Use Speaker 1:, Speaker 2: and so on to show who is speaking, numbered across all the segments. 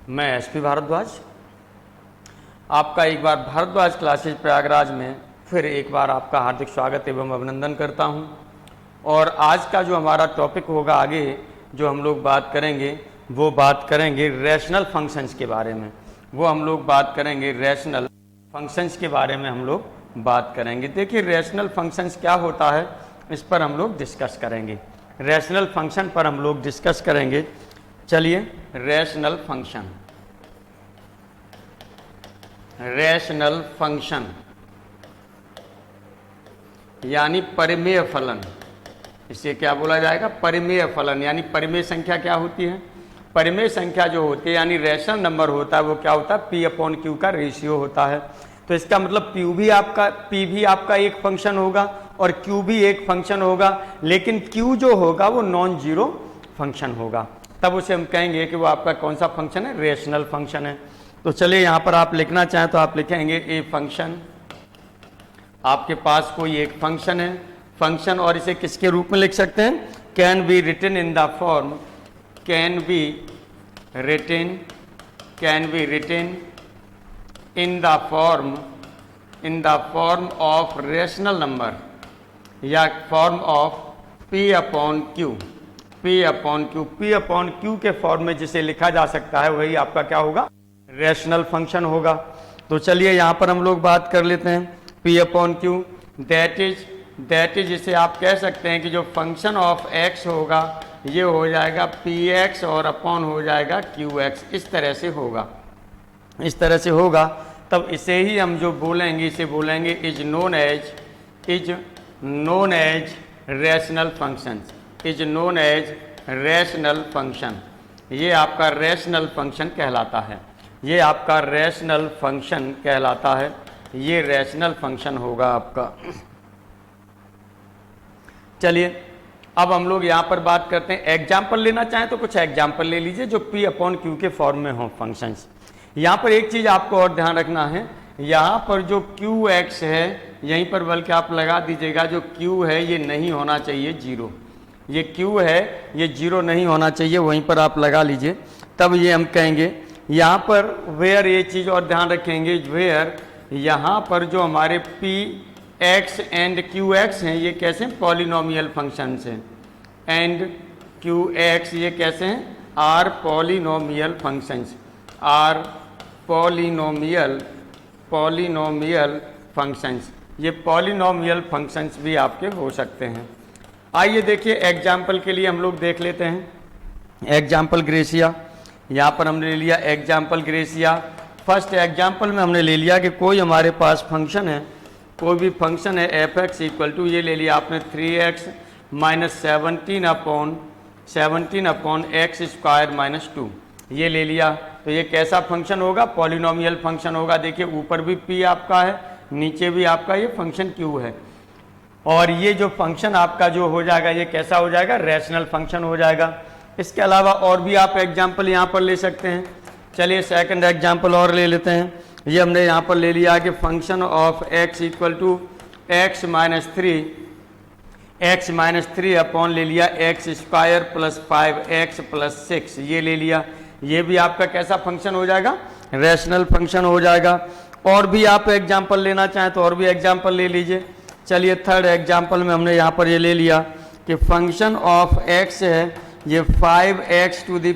Speaker 1: मैं एसपी भारद्वाज आपका एक बार भारद्वाज क्लासेज प्रयागराज में फिर एक बार आपका हार्दिक स्वागत एवं अभिनंदन करता हूं। और आज का जो हमारा टॉपिक होगा आगे जो हम लोग बात करेंगे वो बात करेंगे रैशनल फंक्शंस के बारे में। वो हम लोग बात करेंगे रैशनल फंक्शंस के बारे में हम लोग बात करेंगे। देखिए रैशनल फंक्शंस क्या होता है इस पर हम लोग डिस्कस करेंगे। रैशनल फंक्शन पर हम लोग डिस्कस करेंगे। चलिए रैशनल फंक्शन, रैशनल फंक्शन यानी परिमेय फलन, इसे क्या बोला जाएगा? परिमेय फलन। यानी परिमेय संख्या क्या होती है? परिमेय संख्या जो होती है यानी रैशनल नंबर होता है वो क्या होता है? P/Q का रेशियो होता है। तो इसका मतलब P भी आपका एक फंक्शन होगा और Q भी एक फंक्शन होगा, लेकिन Q जो होगा वो नॉन जीरो फंक्शन होगा। तब उसे हम कहेंगे कि वो आपका कौन सा फंक्शन है? रैशनल फंक्शन है। तो चलिए यहाँ पर आप लिखना चाहें तो आप लिखेंगे ए फंक्शन। आपके पास कोई एक फंक्शन है, फंक्शन, और इसे किसके रूप में लिख सकते हैं? Can be written in the form, can be written in the form of rational number या फॉर्म ऑफ P/Q के फॉर्म में जिसे लिखा जा सकता है वही आपका क्या होगा? रैशनल फंक्शन होगा। तो चलिए यहाँ पर हम लोग बात कर लेते हैं P/Q। दैट इज इसे आप कह सकते हैं कि जो फंक्शन ऑफ x होगा ये हो जाएगा Px और अपॉन हो जाएगा Qx। इस तरह से होगा। तब इसे ही हम जो बोलेंगे इसे बोलेंगे is known as rational function. ये आपका रैशनल फंक्शन कहलाता है। ये रैशनल फंक्शन होगा आपका। चलिए अब हम लोग यहाँ पर बात करते हैं। एग्जाम्पल लेना चाहें तो कुछ एग्जाम्पल ले लीजिए जो P/Q के फॉर्म में हो फंक्शंस। यहाँ पर एक चीज़ आपको और ध्यान रखना है, यहाँ पर जो Qx है यहीं पर बल्कि आप लगा दीजिएगा जो Q है ये नहीं होना चाहिए जीरो। ये Q है ये जीरो नहीं होना चाहिए, वहीं पर आप लगा लीजिए। तब ये हम कहेंगे यहाँ पर वेयर, ये चीज़ और ध्यान रखेंगे, वेयर यहाँ पर जो हमारे Px एंड Qx हैं ये कैसे हैं? पॉलिनोमियल फंक्शंस हैं। एंड Qx ये कैसे हैं? Are polynomial functions, are polynomial functions. ये पॉलिनोमियल फंक्शंस भी आपके हो सकते हैं। आइए देखिए एग्जाम्पल के लिए हम लोग देख लेते हैं एग्जाम्पल ग्रेसिया। यहाँ पर हमने ले लिया एग्जाम्पल ग्रेसिया। फर्स्ट एग्जाम्पल में हमने ले लिया कि कोई हमारे पास फंक्शन है, कोई भी फंक्शन है f(x) इक्वल टू, ये ले लिया आपने 3x - 17/x² - 2, ये ले लिया। तो ये कैसा फंक्शन होगा? पॉलिनोमियल फंक्शन होगा। देखिए ऊपर भी p आपका है, नीचे भी आपका ये फंक्शन q है, और ये जो फंक्शन आपका जो हो जाएगा ये कैसा हो जाएगा? रैशनल फंक्शन हो जाएगा। इसके अलावा और भी आप एग्जाम्पल यहाँ पर ले सकते हैं। चलिए सेकंड एग्जाम्पल और ले लेते हैं। ये हमने यहाँ पर ले लिया कि function of x equal to x - 3 upon ले लिया x² + 5x + 6, ये ले लिया। ये भी आपका कैसा फंक्शन हो जाएगा? रैशनल फंक्शन हो जाएगा। और भी आप एग्जाम्पल लेना चाहें तो और भी एग्जाम्पल ले लीजिए। चलिए थर्ड एग्जाम्पल में हमने यहाँ पर ये ले लिया कि फंक्शन ऑफ x है ये 5x⁴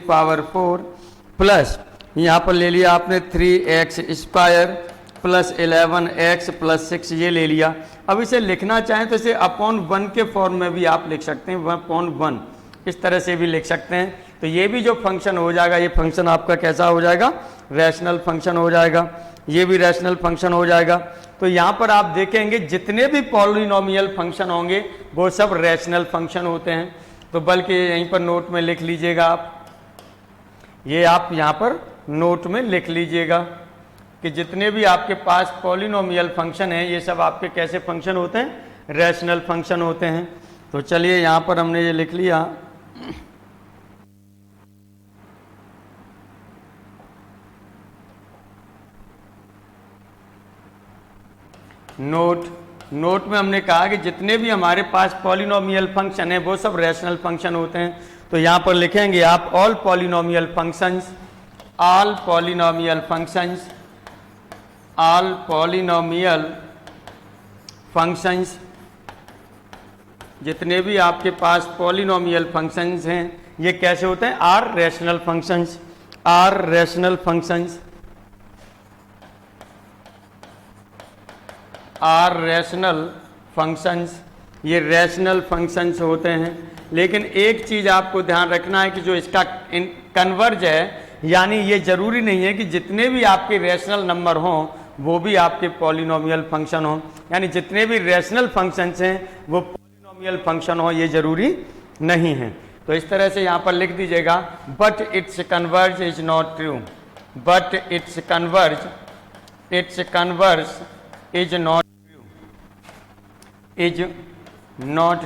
Speaker 1: प्लस यहाँ पर ले लिया आपने 3x² + 11x + 6, ये ले लिया। अब इसे लिखना चाहें तो इसे अपॉन 1 के फॉर्म में भी आप लिख सकते हैं, 1/1 इस तरह से भी लिख सकते हैं। तो ये भी जो फंक्शन हो जाएगा ये फंक्शन आपका कैसा हो जाएगा? रैशनल फंक्शन हो जाएगा। ये भी रैशनल फंक्शन हो जाएगा। तो यहाँ पर आप देखेंगे जितने भी पॉलिनोमियल फंक्शन होंगे वो सब रैशनल फंक्शन होते हैं। तो बल्कि यहीं पर नोट में लिख लीजिएगा आप, ये आप यहाँ पर नोट में लिख लीजिएगा कि जितने भी आपके पास पॉलिनोमियल फंक्शन हैं ये सब आपके कैसे फंक्शन होते हैं? रैशनल फंक्शन होते हैं। तो चलिए यहाँ पर हमने ये लिख लिया। नोट में हमने कहा कि जितने भी हमारे पास पॉलिनोमियल फंक्शन है वो सब रैशनल फंक्शन होते हैं। तो यहाँ पर लिखेंगे आप all polynomial functions all polynomial functions, जितने भी आपके पास पॉलिनोमियल फंक्शंस हैं ये कैसे होते हैं? Are rational functions, are rational functions, are rational functions, ये रैशनल फंक्शंस होते हैं। लेकिन एक चीज़ आपको ध्यान रखना है कि जो इसका कन्वर्ज है, यानी ये जरूरी नहीं है कि जितने भी आपके रैशनल नंबर हों वो भी आपके पॉलिनोमियल फंक्शन हों, यानी जितने भी रैशनल फंक्शंस हैं वो पॉलिनोमियल फंक्शन हो, ये जरूरी नहीं है। तो इस तरह से यहाँ पर लिख दीजिएगा, but it's converge is not true, but it's converge is not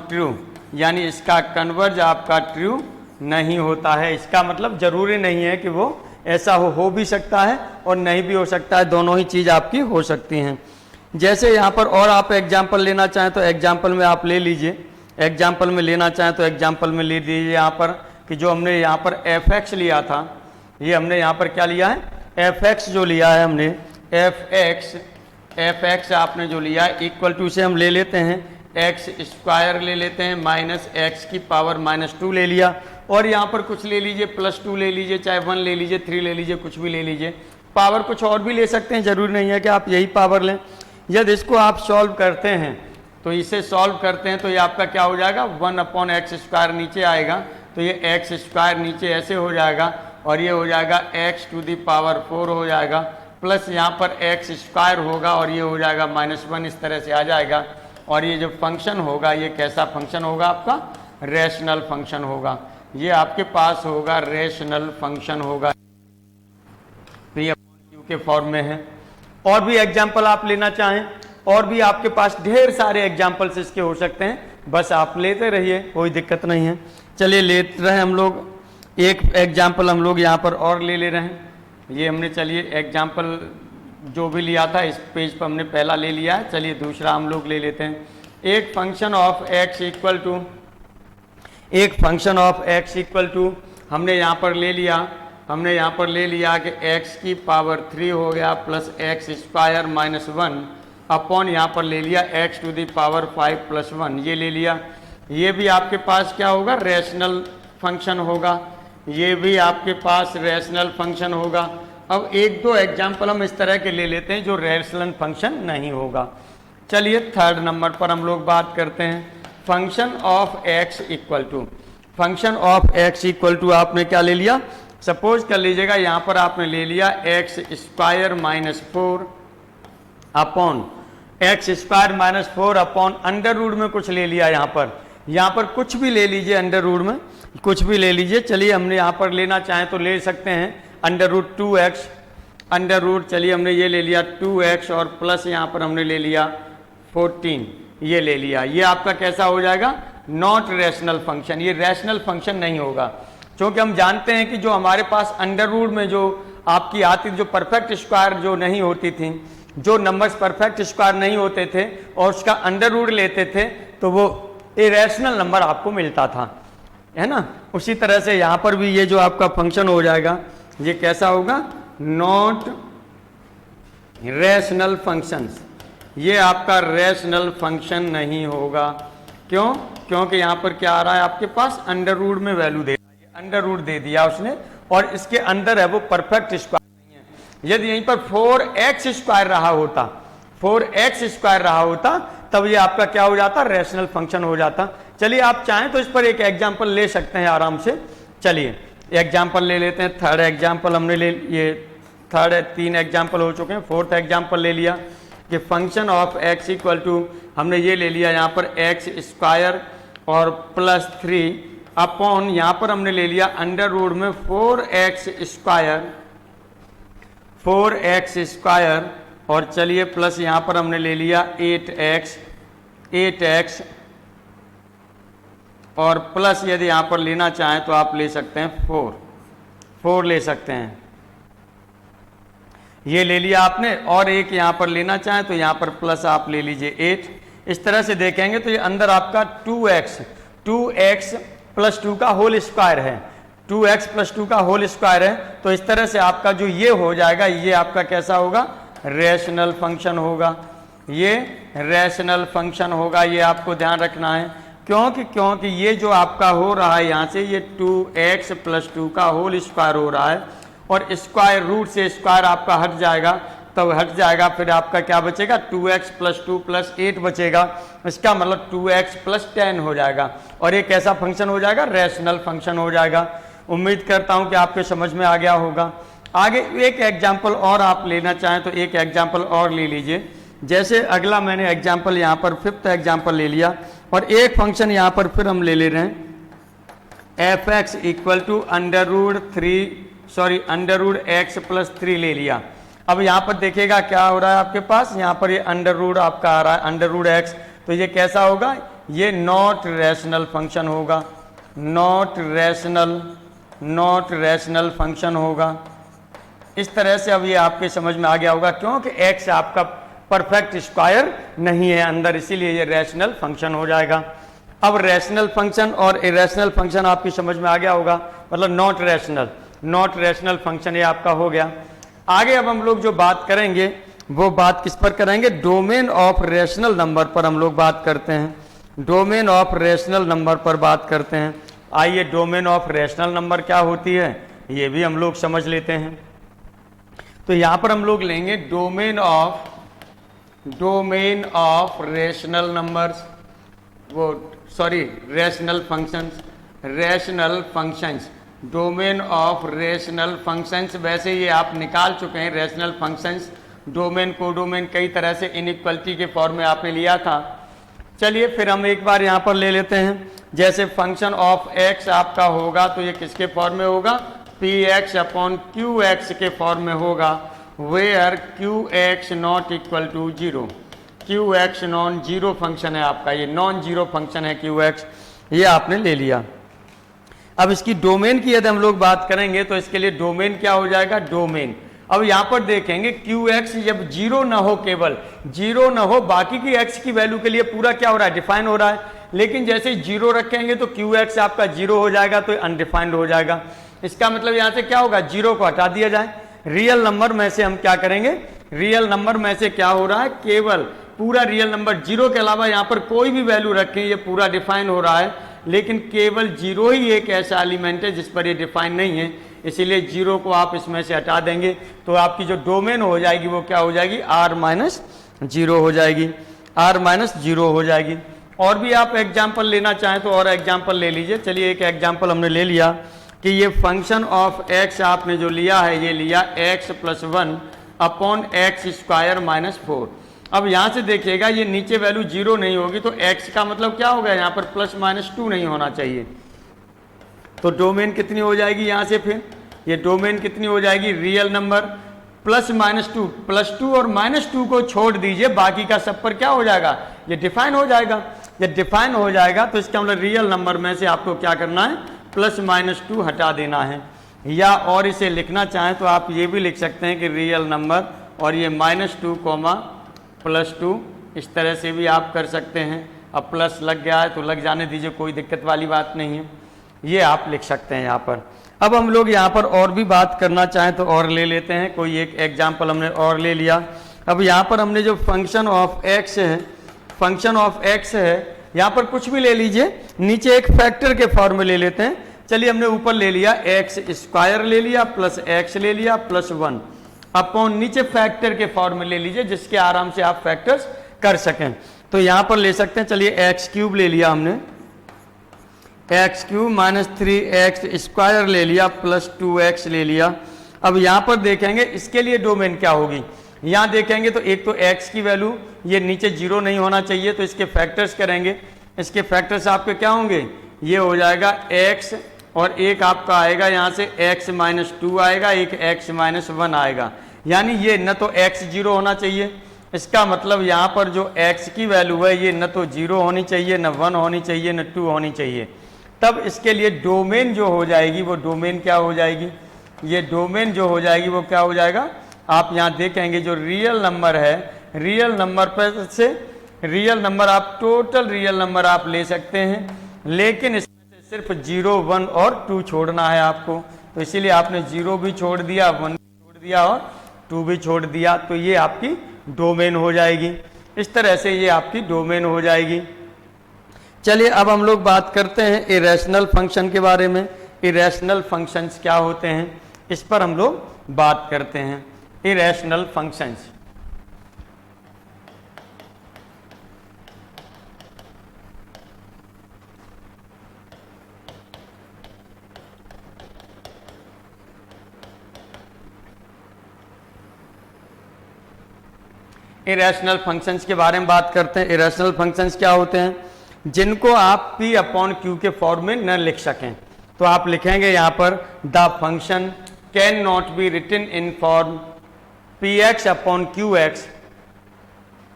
Speaker 1: true, यानी इसका कन्वर्ज आपका ट्रू नहीं होता है। इसका मतलब जरूरी नहीं है कि वो ऐसा हो भी सकता है और नहीं भी हो सकता है, दोनों ही चीज़ आपकी हो सकती हैं। जैसे यहाँ पर और आप एग्जाम्पल लेना चाहें तो एग्जाम्पल में आप ले लीजिए, एग्जाम्पल में लेना चाहें तो एग्जाम्पल में ले लीजिए। यहाँ पर कि जो हमने यहाँ पर एफ एक्स लिया था, ये हमने यहाँ पर क्या लिया है? एफ एक्स जो लिया है हमने, एफ एक्स आपने जो लिया है इक्वल टू से हम ले लेते हैं एक्स स्क्वायर ले लेते हैं माइनस एक्स की पावर -2 ले लिया, और यहाँ पर कुछ ले लीजिए +2 ले लीजिए, चाहे 1 ले लीजिए, 3 ले लीजिए, कुछ भी ले लीजिए। पावर कुछ और भी ले सकते हैं, जरूरी नहीं है कि आप यही पावर लें। यदि इसको आप सॉल्व करते हैं तो इसे सॉल्व करते हैं तो ये आपका क्या हो जाएगा? 1/x² नीचे आएगा, तो ये x² नीचे ऐसे हो जाएगा और ये हो जाएगा x⁴ हो जाएगा, प्लस यहाँ पर x² होगा और ये हो जाएगा -1, इस तरह से आ जाएगा। और ये जो फंक्शन होगा ये कैसा फंक्शन होगा? आपका रैशनल फंक्शन होगा, ये आपके पास होगा रैशनल फंक्शन होगा, P/Q के फॉर्म में है। और भी एग्जाम्पल आप लेना चाहें, और भी आपके पास ढेर सारे एग्जाम्पल्स इसके हो सकते हैं, बस आप लेते रहिए, कोई दिक्कत नहीं है। चलिए लेते रहे हम लोग, एक एग्जाम्पल हम लोग यहाँ पर और ले रहे हैं। ये हमने चलिए एग्जाम्पल जो भी लिया था इस पेज पर हमने पहला ले लिया है, चलिए दूसरा हम लोग ले लेते हैं। एक function of x equal to हमने यहाँ पर ले लिया, हमने यहाँ पर ले लिया कि x⁵ हो गया प्लस x² -1 अपॉन यहाँ पर ले लिया x⁵ + 1, ये ले लिया। ये भी आपके पास क्या होगा? रैशनल फंक्शन होगा, ये भी आपके पास रैशनल फंक्शन होगा। अब एक दो एग्जाम्पल हम इस तरह के ले लेते हैं जो रैशनल फंक्शन नहीं होगा। चलिए थर्ड नंबर पर हम लोग बात करते हैं, function of x equal to. Function of x equal to आपने क्या ले लिया? सपोज कर लीजिएगा यहाँ पर आपने ले लिया x² -4 upon x² -4 upon under root में कुछ ले लिया। यहाँ पर कुछ भी ले लीजिए, अंडर रूट में कुछ भी ले लीजिए। चलिए हमने यहाँ पर लेना चाहें तो ले सकते हैं √2x, अंडर रूट, चलिए हमने ये ले लिया 2x और प्लस यहाँ पर हमने ले लिया 14, ये ले लिया। ये आपका कैसा हो जाएगा? नॉट रैशनल फंक्शन, ये रैशनल फंक्शन नहीं होगा, क्योंकि हम जानते हैं कि जो हमारे पास अंडर रूट में जो आपकी आती, जो परफेक्ट स्क्वायर जो नहीं होती थी, जो नंबर्स परफेक्ट स्क्वायर नहीं होते थे और उसका अंडर रूट लेते थे तो वो इरेशनल नंबर आपको मिलता था, है ना। उसी तरह से यहाँ पर भी ये जो आपका फंक्शन हो जाएगा ये कैसा होगा? नॉट रैशनल फंक्शंस, ये आपका रैशनल फंक्शन नहीं होगा। क्यों? क्योंकि यहाँ पर क्या आ रहा है आपके पास? अंडर रूट में वैल्यू दे, अंडर रूट दे दिया उसने और इसके अंदर है वो परफेक्ट स्क्वायर नहीं है। यदि यहीं पर 4x² रहा होता, 4x² रहा होता तब ये आपका क्या हो जाता? रैशनल फंक्शन हो जाता। चलिए आप चाहें तो इस पर एक एग्जाम्पल ले सकते हैं आराम से। चलिए एग्जाम्पल ले लेते हैं, थर्ड एग्जाम्पल हमने ले, ये थर्ड 3 एग्जाम्पल हो चुके हैं, फोर्थ एग्जाम्पल ले लिया कि function of x equal to हमने ये ले लिया यहाँ पर x² और +3 अपॉन यहाँ पर हमने ले लिया अंडर रूट में 4x² और चलिए प्लस यहाँ पर हमने ले लिया 8x और प्लस यदि यहाँ पर लेना चाहें तो आप ले सकते हैं 4 ले सकते हैं, ये ले लिया आपने। और एक यहाँ पर लेना चाहें तो यहाँ पर प्लस आप ले लीजिए 8। इस तरह से देखेंगे तो ये अंदर आपका 2x + 2 का होल स्क्वायर है, 2x प्लस 2 का होल स्क्वायर है, तो इस तरह से आपका जो ये हो जाएगा, ये आपका कैसा होगा, रैशनल फंक्शन होगा, ये रैशनल फंक्शन होगा। ये आपको ध्यान रखना है, क्योंकि ये जो आपका हो रहा है यहाँ से, ये 2x प्लस 2 का होल स्क्वायर हो रहा है, और स्क्वायर रूट से स्क्वायर आपका हट जाएगा, तब हट जाएगा, फिर आपका क्या बचेगा, 2x प्लस 2 प्लस 8 बचेगा। इसका मतलब 2x प्लस 10 हो जाएगा, और एक ऐसा फंक्शन हो जाएगा, रैशनल फंक्शन हो जाएगा। उम्मीद करता हूं कि आपके समझ में आ गया होगा। आगे एक एग्जाम्पल और आप लेना चाहें तो एक एग्जाम्पल और ले लीजिए। जैसे अगला मैंने एग्जाम्पल यहाँ पर 5th एग्जाम्पल ले लिया, और एक फंक्शन यहाँ पर फिर हम ले रहे हैं, f(x) equal to under root x plus 3 ले लिया। अब यहाँ पर देखिएगा क्या हो रहा है आपके पास, यहाँ पर ये अंडर रूट आपका आ रहा है, अंडर रूट x, तो ये कैसा होगा, ये नॉट रैशनल फंक्शन होगा, नॉट रैशनल फंक्शन होगा। इस तरह से अब ये आपके समझ में आ गया होगा, क्योंकि x आपका परफेक्ट स्क्वायर नहीं है अंदर, इसीलिए ये रैशनल फंक्शन हो जाएगा। अब रैशनल फंक्शन और इरेशनल फंक्शन आपकी समझ में आ गया होगा, मतलब नॉट रैशनल फंक्शन ये आपका हो गया। आगे अब हम लोग जो बात करेंगे वो बात किस पर करेंगे, डोमेन ऑफ रैशनल नंबर पर हम लोग बात करते हैं, डोमेन ऑफ रैशनल नंबर पर बात करते हैं। आइए डोमेन ऑफ रैशनल नंबर क्या होती है ये भी हम लोग समझ लेते हैं। तो यहां पर हम लोग लेंगे domain of rational numbers, rational functions, domain of rational functions. वैसे ये आप निकाल चुके हैं रैशनल फंक्शंस, डोमेन को डोमेन कई तरह से इनइक्वलिटी के फॉर्म में आपने लिया था। चलिए फिर हम एक बार यहाँ पर ले लेते हैं। जैसे फंक्शन ऑफ x आपका होगा तो ये किसके फॉर्म में होगा, px अपॉन qx के फॉर्म में होगा, where qx not equal to 0, qx non zero function है आपका, ये नॉन जीरो फंक्शन है qx, ये आपने ले लिया। अब इसकी डोमेन की यदि हम लोग बात करेंगे तो इसके लिए डोमेन क्या हो जाएगा, डोमेन। अब यहां पर देखेंगे qx जब जीरो ना हो, केवल जीरो ना हो, बाकी की x की वैल्यू के लिए पूरा क्या हो रहा है, डिफाइन हो रहा है। लेकिन जैसे जीरो रखेंगे तो qx आपका जीरो हो जाएगा, तो अनडिफाइंड हो जाएगा। इसका मतलब यहां से क्या होगा, जीरो को हटा दिया जाए। रियल नंबर में से हम क्या करेंगे, रियल नंबर में से क्या हो रहा है, केवल पूरा रियल नंबर, जीरो के अलावा यहाँ पर कोई भी वैल्यू रखें ये पूरा डिफाइन हो रहा है, लेकिन केवल जीरो ही एक ऐसा एलिमेंट है जिस पर ये डिफाइन नहीं है, इसीलिए जीरो को आप इसमें से हटा देंगे तो आपकी जो डोमेन हो जाएगी वो क्या हो जाएगी, r-0 हो जाएगी, r-0 हो जाएगी। और भी आप एग्जाम्पल लेना चाहें तो और एग्जाम्पल ले लीजिए। चलिए एक एग्जाम्पल हमने ले लिया कि ये फंक्शन ऑफ x आपने जो लिया है, ये लिया x plus 1 upon x square minus 4। अब यहाँ से देखिएगा ये नीचे वैल्यू जीरो नहीं होगी तो x का मतलब क्या होगा, यहाँ पर प्लस माइनस 2 नहीं होना चाहिए। तो डोमेन कितनी हो जाएगी यहाँ से, फिर ये डोमेन कितनी हो जाएगी, real number plus minus 2, plus 2 और माइनस 2 को छोड़ दीजिए, बाकी का सब पर क्या हो जाएगा, ये डिफाइन हो जाएगा। ये डिफाइन हो जाएगा तो इसका मतलब रियल नंबर में से आपको क्या करना है, प्लस माइनस 2 हटा देना है। या और इसे लिखना चाहें तो आप ये भी लिख सकते हैं कि रियल नंबर और ये -2 प्लस 2, इस तरह से भी आप कर सकते हैं। अब प्लस लग गया है तो लग जाने दीजिए, कोई दिक्कत वाली बात नहीं है, ये आप लिख सकते हैं यहाँ पर। अब हम लोग यहाँ पर और भी बात करना चाहें तो और ले लेते हैं, कोई एक एग्जाम्पल हमने और ले लिया। अब यहाँ पर हमने जो फंक्शन ऑफ x है, फंक्शन ऑफ x है, यहाँ पर कुछ भी ले लीजिए, नीचे एक फैक्टर के फॉर्म में ले लेते हैं। चलिए हमने ऊपर ले लिया एक्स स्क्वायर ले लिया प्लस एक्स ले लिया प्लस 1 अपॉन नीचे फैक्टर के फॉर्म में ले लीजिए जिसके आराम से आप फैक्टर्स कर सकें। तो यहां पर ले सकते हैं, चलिए एक्स क्यूब ले लिया हमने, x cube minus 3x square ले लिया प्लस 2x ले लिया। अब यहां पर देखेंगे इसके लिए डोमेन क्या होगी, यहां देखेंगे तो एक तो x की वैल्यू ये नीचे जीरो नहीं होना चाहिए तो इसके फैक्टर्स करेंगे, इसके फैक्टर्स आपके क्या होंगे, ये हो जाएगा x और एक आपका आएगा यहाँ से x माइनस 2 आएगा, एक x माइनस 1 आएगा, यानी ये न तो x जीरो होना चाहिए, इसका मतलब यहाँ पर जो x की वैल्यू है ये न तो जीरो होनी चाहिए, न 1 होनी चाहिए, न 2 होनी चाहिए। तब इसके लिए डोमेन जो हो जाएगी वो डोमेन क्या हो जाएगी, ये डोमेन जो हो जाएगी वो क्या हो जाएगा, आप यहाँ देखेंगे जो रियल नंबर है, रियल नंबर पर से रियल नंबर आप टोटल रियल नंबर आप ले सकते हैं, लेकिन इसमें से सिर्फ 0, 1 और 2 छोड़ना है आपको, तो इसीलिए आपने 0 भी छोड़ दिया, 1 भी छोड़ दिया और 2 भी छोड़ दिया, तो ये आपकी डोमेन हो जाएगी। इस तरह से ये आपकी डोमेन हो जाएगी। चलिए अब हम लोग बात करते हैं इरेशनल फंक्शन के बारे में। इरेशनल फंक्शंस क्या होते हैं, इस पर हम लोग बात करते हैं। इरेशनल फंक्शंस, इरेशनल फंक्शंस के बारे में बात करते हैं। इरेशनल फंक्शंस क्या होते हैं, जिनको आप p अपॉन क्यू के फॉर्म में न लिख सकें, तो आप लिखेंगे यहां पर the function can not be written in form p x upon q x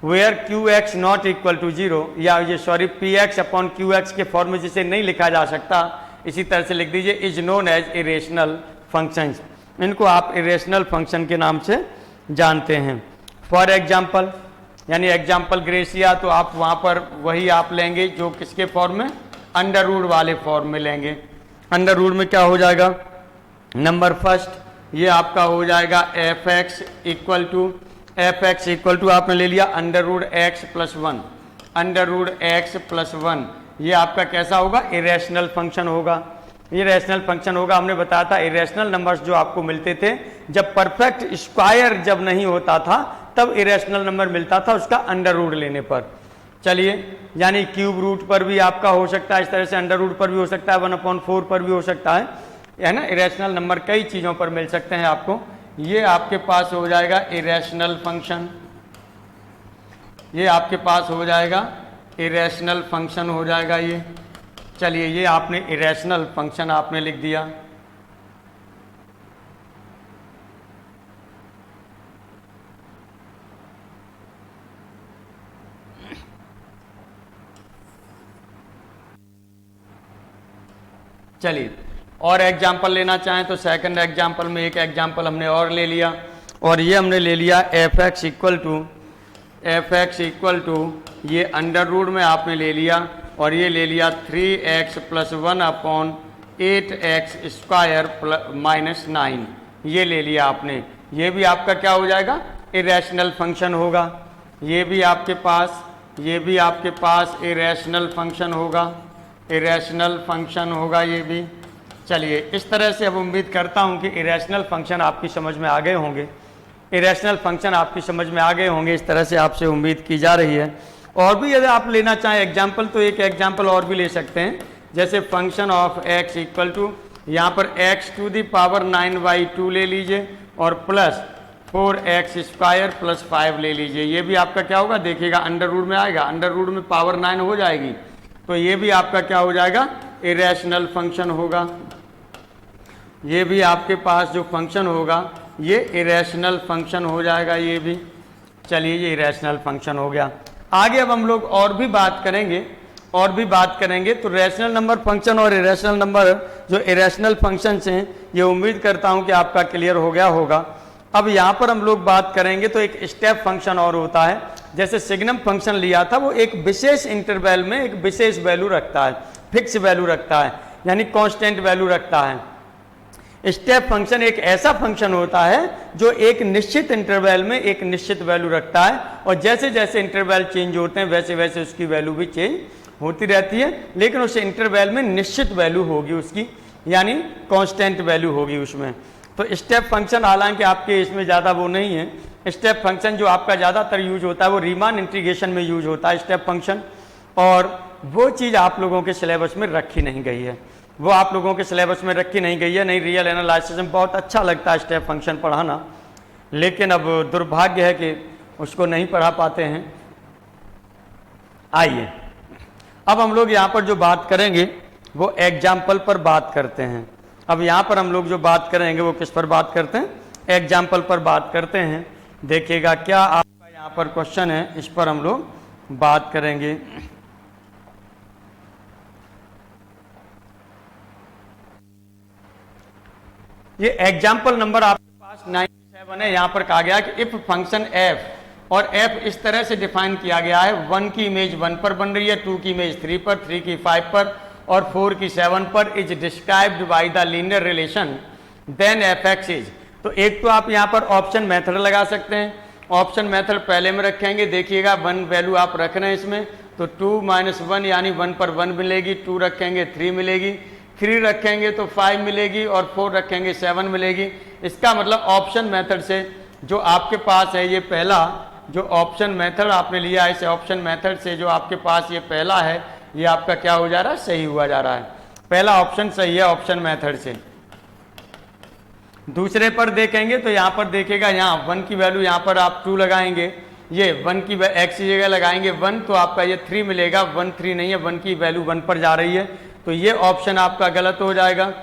Speaker 1: where q x not equal to 0, या ये sorry p x upon q x के फॉर्म में जिसे नहीं लिखा जा सकता, इसी तरह से लिख दीजिए is known as irrational functions. इनको आप इरेशनल फंक्शन के नाम से जानते हैं। फॉर एग्जाम्पल, यानी एग्जाम्पल ग्रेसिया, तो आप वहाँ पर वही आप लेंगे जो किसके फॉर्म में, अंडर रूट वाले फॉर्म में लेंगे। अंडर रूट में क्या हो जाएगा, नंबर फर्स्ट ये आपका हो जाएगा एफ एक्स इक्वल टू आपने ले लिया under root x plus 1, under root x plus 1, ये आपका कैसा होगा, इरेशनल फंक्शन होगा। ये रैशनल फंक्शन होगा। हमने बताया था इरेशनल नंबर्स जो आपको मिलते थे, जब परफेक्ट स्क्वायर जब नहीं होता था तब इरेशनल नंबर मिलता था उसका अंडर रूट लेने पर। चलिए, यानी क्यूब रूट पर भी आपका हो सकता है, इस तरह से अंडर रूट पर भी हो सकता है, 1/4 पर भी हो सकता है ना। इरेशनल नंबर कई चीज़ों पर मिल सकते हैं आपको। ये आपके पास हो जाएगा इरेशनल फंक्शन, ये आपके पास हो जाएगा इरेशनल फंक्शन हो जाएगा ये। चलिए, ये आपने इरेशनल फंक्शन आपने लिख दिया। चलिए, और एग्जाम्पल लेना चाहें तो सेकंड एग्जाम्पल में एक एग्जाम्पल हमने और ले लिया, और ये हमने ले लिया एफ एक्स इक्वल टू ये अंडर रूट में आपने ले लिया, और ये ले लिया 3x + 1/8x² माइनस 9, ये ले लिया आपने। ये भी आपका क्या हो जाएगा, इरेशनल फंक्शन होगा। ये भी आपके पास इरेशनल फंक्शन होगा, इरेशनल फंक्शन होगा ये भी। चलिए, इस तरह से अब उम्मीद करता हूँ कि इरेशनल फंक्शन आपकी समझ में आ गए होंगे, इरेशनल फंक्शन आपकी समझ में आ गए होंगे, इस तरह से आपसे उम्मीद की जा रही है। और भी यदि आप लेना चाहें एग्जाम्पल तो एक एग्जाम्पल और भी ले सकते हैं, जैसे function of x equal to यहाँ पर x⁴ 9/2 ले लीजिए और प्लस 4x² + 5 ले लीजिए। ये भी आपका क्या होगा, देखिएगा अंडर रूट में आएगा, अंडर रूट में पावर 9 हो जाएगी, तो ये भी आपका क्या हो जाएगा, इरेशनल फंक्शन होगा। ये भी आपके पास जो फंक्शन होगा ये इरेशनल फंक्शन हो जाएगा ये भी। चलिए, ये इरेशनल फंक्शन हो गया। आगे अब हम लोग और भी बात करेंगे तो रैशनल नंबर फंक्शन और इरेशनल नंबर जो इरेशनल फंक्शंस हैं, ये उम्मीद करता हूं कि आपका क्लियर हो गया होगा। अब यहाँ पर हम लोग बात करेंगे तो एक स्टेप फंक्शन और होता है। जैसे सिग्नम फंक्शन लिया था, वो एक विशेष इंटरवल में एक विशेष वैल्यू रखता है, फिक्स वैल्यू रखता है, यानी कांस्टेंट वैल्यू रखता है। स्टेप फंक्शन एक ऐसा फंक्शन होता है जो एक निश्चित इंटरवल में एक निश्चित वैल्यू रखता है, और जैसे जैसे इंटरवल चेंज होते हैं वैसे वैसे उसकी वैल्यू भी चेंज होती रहती है, लेकिन उस इंटरवल में निश्चित वैल्यू होगी उसकी, यानी कांस्टेंट वैल्यू होगी उसमें। तो स्टेप फंक्शन हालांकि आपके इसमें ज़्यादा वो नहीं है। स्टेप फंक्शन जो आपका ज़्यादातर यूज होता है वो रीमान इंटीग्रेशन में यूज होता है स्टेप फंक्शन, और वो चीज़ आप लोगों के सिलेबस में रखी नहीं गई है, नहीं रियल एनालिसिस में बहुत अच्छा लगता है स्टेप फंक्शन पढ़ाना, लेकिन अब दुर्भाग्य है कि उसको नहीं पढ़ा पाते हैं। आइए, अब हम लोग यहाँ पर जो बात करेंगे वो एग्जाम्पल पर बात करते हैं। अब यहाँ पर हम लोग जो बात करेंगे वो किस पर बात करते हैं, एग्जाम्पल पर बात करते हैं। देखिएगा क्या आपका यहाँ पर क्वेश्चन है, इस पर हम लोग बात करेंगे। ये एग्जाम्पल नंबर आपके पास 97 है। यहाँ पर कहा गया कि इफ फंक्शन f, और f इस तरह से डिफाइन किया गया है, 1 की इमेज 1 पर बन रही है, 2 की इमेज 3 पर, 3 की 5 पर, और 4 की 7 पर is described by the linear relation then f x is. तो एक तो आप यहाँ पर ऑप्शन मेथड लगा सकते हैं। ऑप्शन मेथड पहले में रखेंगे, देखिएगा 1 वैल्यू आप रख रहे हैं इसमें, तो 2 - 1 यानी 1 पर 1 मिलेगी, 2 रखेंगे 3 मिलेगी, 3 रखेंगे तो 5 मिलेगी और 4 रखेंगे 7 मिलेगी। इसका मतलब ऑप्शन मेथड से जो आपके पास है ये पहला जो ऑप्शन मेथड आपने लिया है, इस ऑप्शन मेथड से जो आपके पास ये पहला है ये आपका क्या हो जा रहा है, सही हुआ जा रहा है। पहला ऑप्शन सही है ऑप्शन मेथड से। दूसरे पर देखेंगे तो यहाँ पर देखेगा, यहाँ 1 की वैल्यू यहाँ पर आप 2 लगाएंगे, ये 1 की x की जगह लगाएंगे 1, तो आपका ये 3 मिलेगा। 1 3 नहीं है, 1 की वैल्यू 1 पर जा रही है, तो ये ऑप्शन आपका गलत हो जाएगा।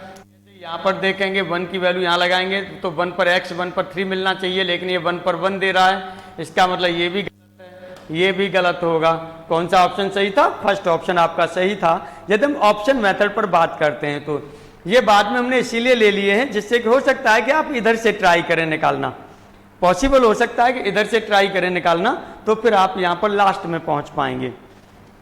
Speaker 1: यहाँ पर देखेंगे 1 की वैल्यू यहाँ लगाएंगे तो 1 पर x 1 पर 3 मिलना चाहिए, लेकिन ये 1 पर 1 दे रहा है, इसका मतलब ये भी गलत है, ये भी गलत होगा। कौन सा ऑप्शन सही था? फर्स्ट ऑप्शन आपका सही था। यदि हम ऑप्शन मेथड पर बात करते हैं तो ये बाद में हमने इसीलिए ले लिए हैं जिससे कि हो सकता है कि आप इधर से ट्राई करें निकालना, पॉसिबल हो सकता है कि इधर से ट्राई करें निकालना, तो फिर आप यहाँ पर लास्ट में पहुँच पाएंगे।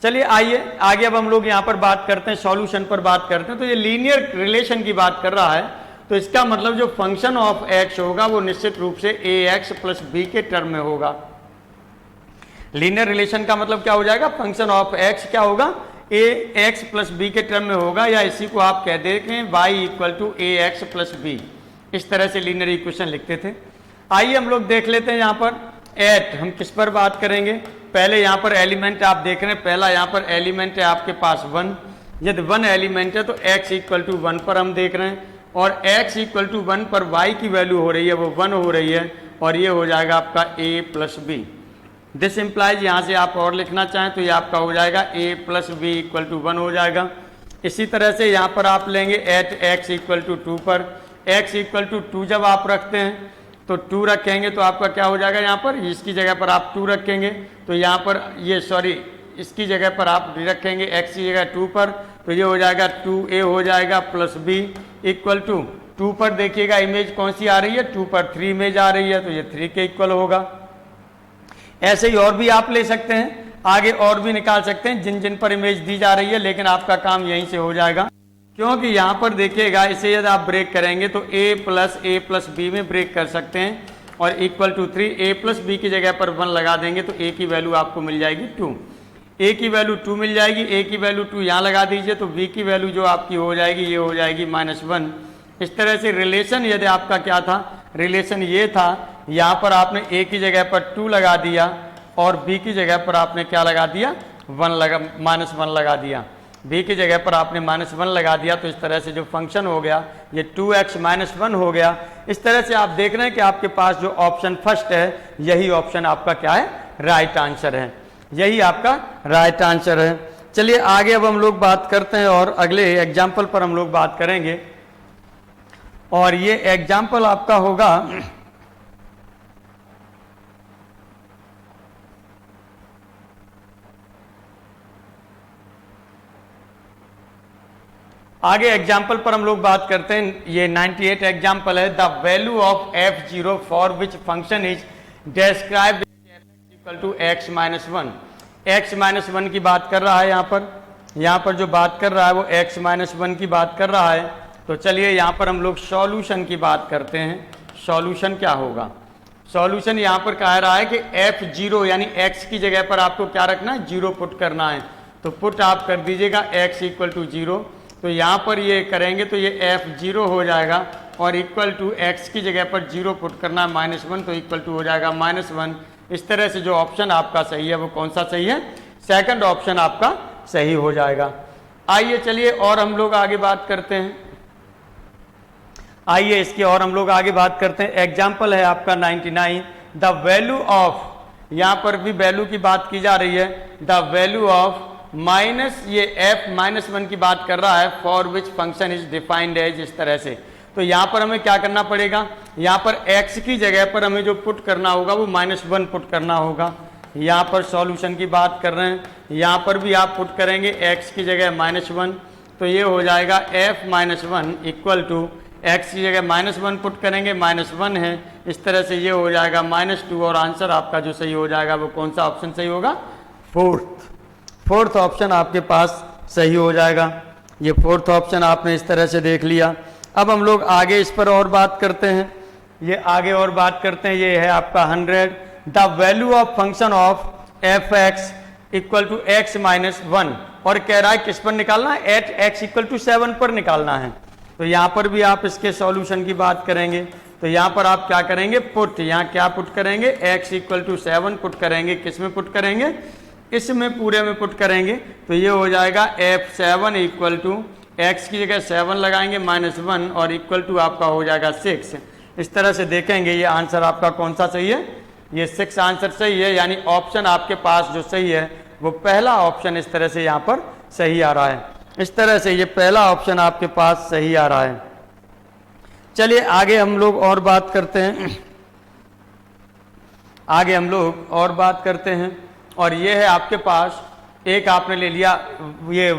Speaker 1: चलिए आइए आगे अब हम लोग यहाँ पर बात करते हैं, सॉल्यूशन पर बात करते हैं। तो ये लीनियर रिलेशन की बात कर रहा है, तो इसका मतलब जो फंक्शन ऑफ x होगा वो निश्चित रूप से ax + b के टर्म में होगा। लीनियर रिलेशन का मतलब क्या हो जाएगा? फंक्शन ऑफ x क्या होगा? ax + b के टर्म में होगा, या इसी को आप कह दें y = ax + b। इस तरह से लीनियर इक्वेशन लिखते थे। आइए हम लोग देख लेते हैं यहाँ पर एट हम किस पर बात करेंगे। पहले यहाँ पर एलिमेंट आप देख रहे हैं, पहला यहाँ पर एलिमेंट है आपके पास 1। यदि 1 एलिमेंट है तो x = 1 पर हम देख रहे हैं, और x = 1 पर y की वैल्यू हो रही है वो 1 हो रही है, और ये हो जाएगा आपका a + b। दिस इम्प्लाइज, यहाँ से आप और लिखना चाहें तो ये आपका हो जाएगा a + b = 1 हो जाएगा। इसी तरह से यहाँ पर आप लेंगे एट x = 2 पर, x = 2 जब आप रखते हैं तो 2 रखेंगे तो आपका क्या हो जाएगा, यहाँ पर इसकी जगह पर आप 2 रखेंगे तो यहाँ पर ये सॉरी इसकी जगह पर आप रखेंगे x की जगह 2 पर, तो ये हो जाएगा 2a हो जाएगा + b = 2 पर देखिएगा इमेज कौन सी आ रही है, 2 पर 3 इमेज आ रही है, तो ये 3 के इक्वल होगा। ऐसे ही और भी आप ले सकते हैं, आगे और भी निकाल सकते हैं जिन जिन पर इमेज दी जा रही है, लेकिन आपका काम यहीं से हो जाएगा, क्योंकि यहाँ पर देखिएगा इसे यदि आप ब्रेक करेंगे तो a + b में ब्रेक कर सकते हैं, और =3 a + b की जगह पर 1 लगा देंगे तो a की वैल्यू आपको मिल जाएगी 2। a की वैल्यू 2 मिल जाएगी, a की वैल्यू 2 यहाँ लगा दीजिए तो b की वैल्यू जो आपकी हो जाएगी ये हो जाएगी -1। इस तरह से रिलेशन यदि आपका क्या था, रिलेशन ये था, यहाँ पर आपने a की जगह पर 2 लगा दिया और b की जगह पर आपने क्या लगा दिया, -1 लगा दिया, b की जगह पर आपने -1 लगा दिया, तो इस तरह से जो फंक्शन हो गया ये 2x - 1 हो गया। इस तरह से आप देख रहे हैं कि आपके पास जो ऑप्शन फर्स्ट है यही ऑप्शन आपका क्या है, राइट आंसर है, यही आपका राइट आंसर है। चलिए आगे अब हम लोग बात करते हैं और अगले एग्जाम्पल पर हम लोग बात करेंगे, और ये एग्जाम्पल आपका होगा आगे एग्जाम्पल पर हम लोग बात करते हैं। ये 98 एग्जाम्पल है। The value of f0 for which function is described = x - 1। x - 1 की बात कर रहा है, यहाँ पर जो बात कर रहा है वो x - 1 की बात कर रहा है। तो चलिए यहाँ पर हम लोग सॉल्यूशन की बात करते हैं। सॉल्यूशन क्या होगा? सॉल्यूशन यहाँ पर कह रहा है कि f0 यानी x की जगह पर आपको क्या रखना है, 0 पुट करना है, तो पुट आप कर दीजिएगा x = 0। तो यहाँ पर ये करेंगे तो ये f0 हो जाएगा, और x की जगह पर 0 पुट करना है -1, तो इक्वल टू हो जाएगा -1। इस तरह से जो ऑप्शन आपका सही है वो कौन सा सही है, सेकंड ऑप्शन आपका सही हो जाएगा। आइए चलिए और हम लोग आगे बात करते हैं, आइए इसकी और हम लोग आगे बात करते हैं। एग्जाम्पल है आपका 99। द वैल्यू ऑफ, यहाँ पर भी वैल्यू की बात की जा रही है, द वैल्यू ऑफ माइनस ये f-1 की बात कर रहा है, for which function is defined as, इस तरह से। तो यहाँ पर हमें क्या करना पड़ेगा, यहाँ पर x की जगह पर हमें जो पुट करना होगा वो -1 पुट करना होगा। यहाँ पर सॉल्यूशन की बात कर रहे हैं, यहाँ पर भी आप पुट करेंगे x की जगह -1, तो ये हो जाएगा f-1 इक्वल टू x की जगह -1 पुट करेंगे, -1 है, इस तरह से ये हो जाएगा -2, और आंसर आपका जो सही हो जाएगा वो कौन सा ऑप्शन सही होगा, फोर्थ ऑप्शन आपके पास सही हो जाएगा। ये फोर्थ ऑप्शन आपने इस तरह से देख लिया। अब हम लोग आगे इस पर और बात करते हैं, ये आगे और बात करते हैं। ये है आपका 100, the value of function of f x equal to x minus 1, और कह रहा है किस पर निकालना है, एट एक्स इक्वल टू 7 पर निकालना है। तो यहाँ पर भी आप इसके सॉल्यूशन की बात करेंगे, तो यहाँ पर आप क्या करेंगे, पुट, यहाँ क्या पुट करेंगे, x इक्वल टू 7 पुट करेंगे। किस में पुट करेंगे, इसमें पूरे में पुट करेंगे। तो ये हो जाएगा f7 इक्वल टू एक्स की जगह 7 लगाएंगे -1 और इक्वल टू आपका हो जाएगा 6। इस तरह से देखेंगे ये आंसर आपका कौन सा सही है, ये 6 आंसर सही है, यानी ऑप्शन आपके पास जो सही है वो पहला ऑप्शन इस तरह से यहाँ पर सही आ रहा है। इस तरह से ये पहला ऑप्शन आपके पास सही आ रहा है। चलिए आगे हम लोग और बात करते हैं, आगे हम लोग और बात करते हैं। और ये है आपके पास एक आपने ले लिया ये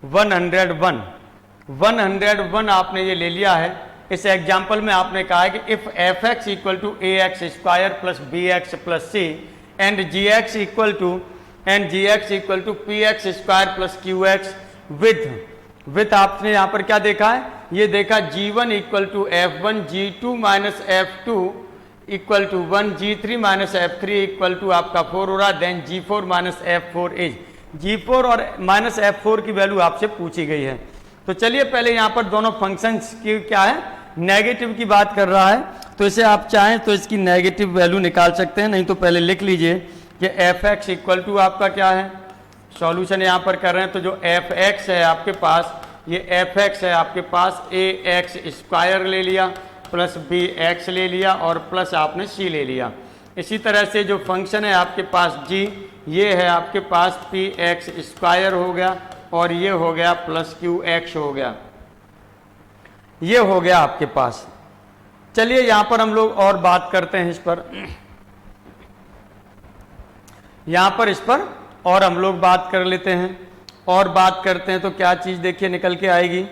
Speaker 1: 101 आपने ये ले लिया है। इस एग्जाम्पल में आपने कहा है कि if f x equal to a x square plus b x plus c and g x equal to p x square plus q x with आपने यहाँ पर क्या देखा है, ये देखा G1 equal to F1, G2 minus F2 equal to 1, G3 minus F3 equal to आपका 4 हो रहा, then G4 minus F4 is, G4 और माइनस F4 की वैल्यू आपसे पूछी गई है। तो चलिए पहले यहाँ पर दोनों फंक्शंस की क्या है, नेगेटिव की बात कर रहा है, तो इसे आप चाहें तो इसकी नेगेटिव वैल्यू निकाल सकते हैं, नहीं तो पहले लिख लीजिए कि एफ एक्स इक्वल टू आपका क्या है, सॉल्यूशन यहाँ पर कर रहे हैं। तो जो एफ एक्स है आपके पास, ये एफ एक्स है आपके पास, ए एक्स स्क्वायर ले लिया प्लस बी एक्स ले लिया और प्लस आपने सी ले लिया। इसी तरह से जो फंक्शन है आपके पास जी, ये है आपके पास पी एक्स स्क्वायर हो गया और ये हो गया प्लस क्यू एक्स हो गया, ये हो गया आपके पास। चलिए यहाँ पर हम लोग और बात करते हैं इस पर, यहाँ पर इस पर और हम लोग बात कर लेते हैं, और बात करते हैं तो क्या चीज़ देखिए निकल के आएगी,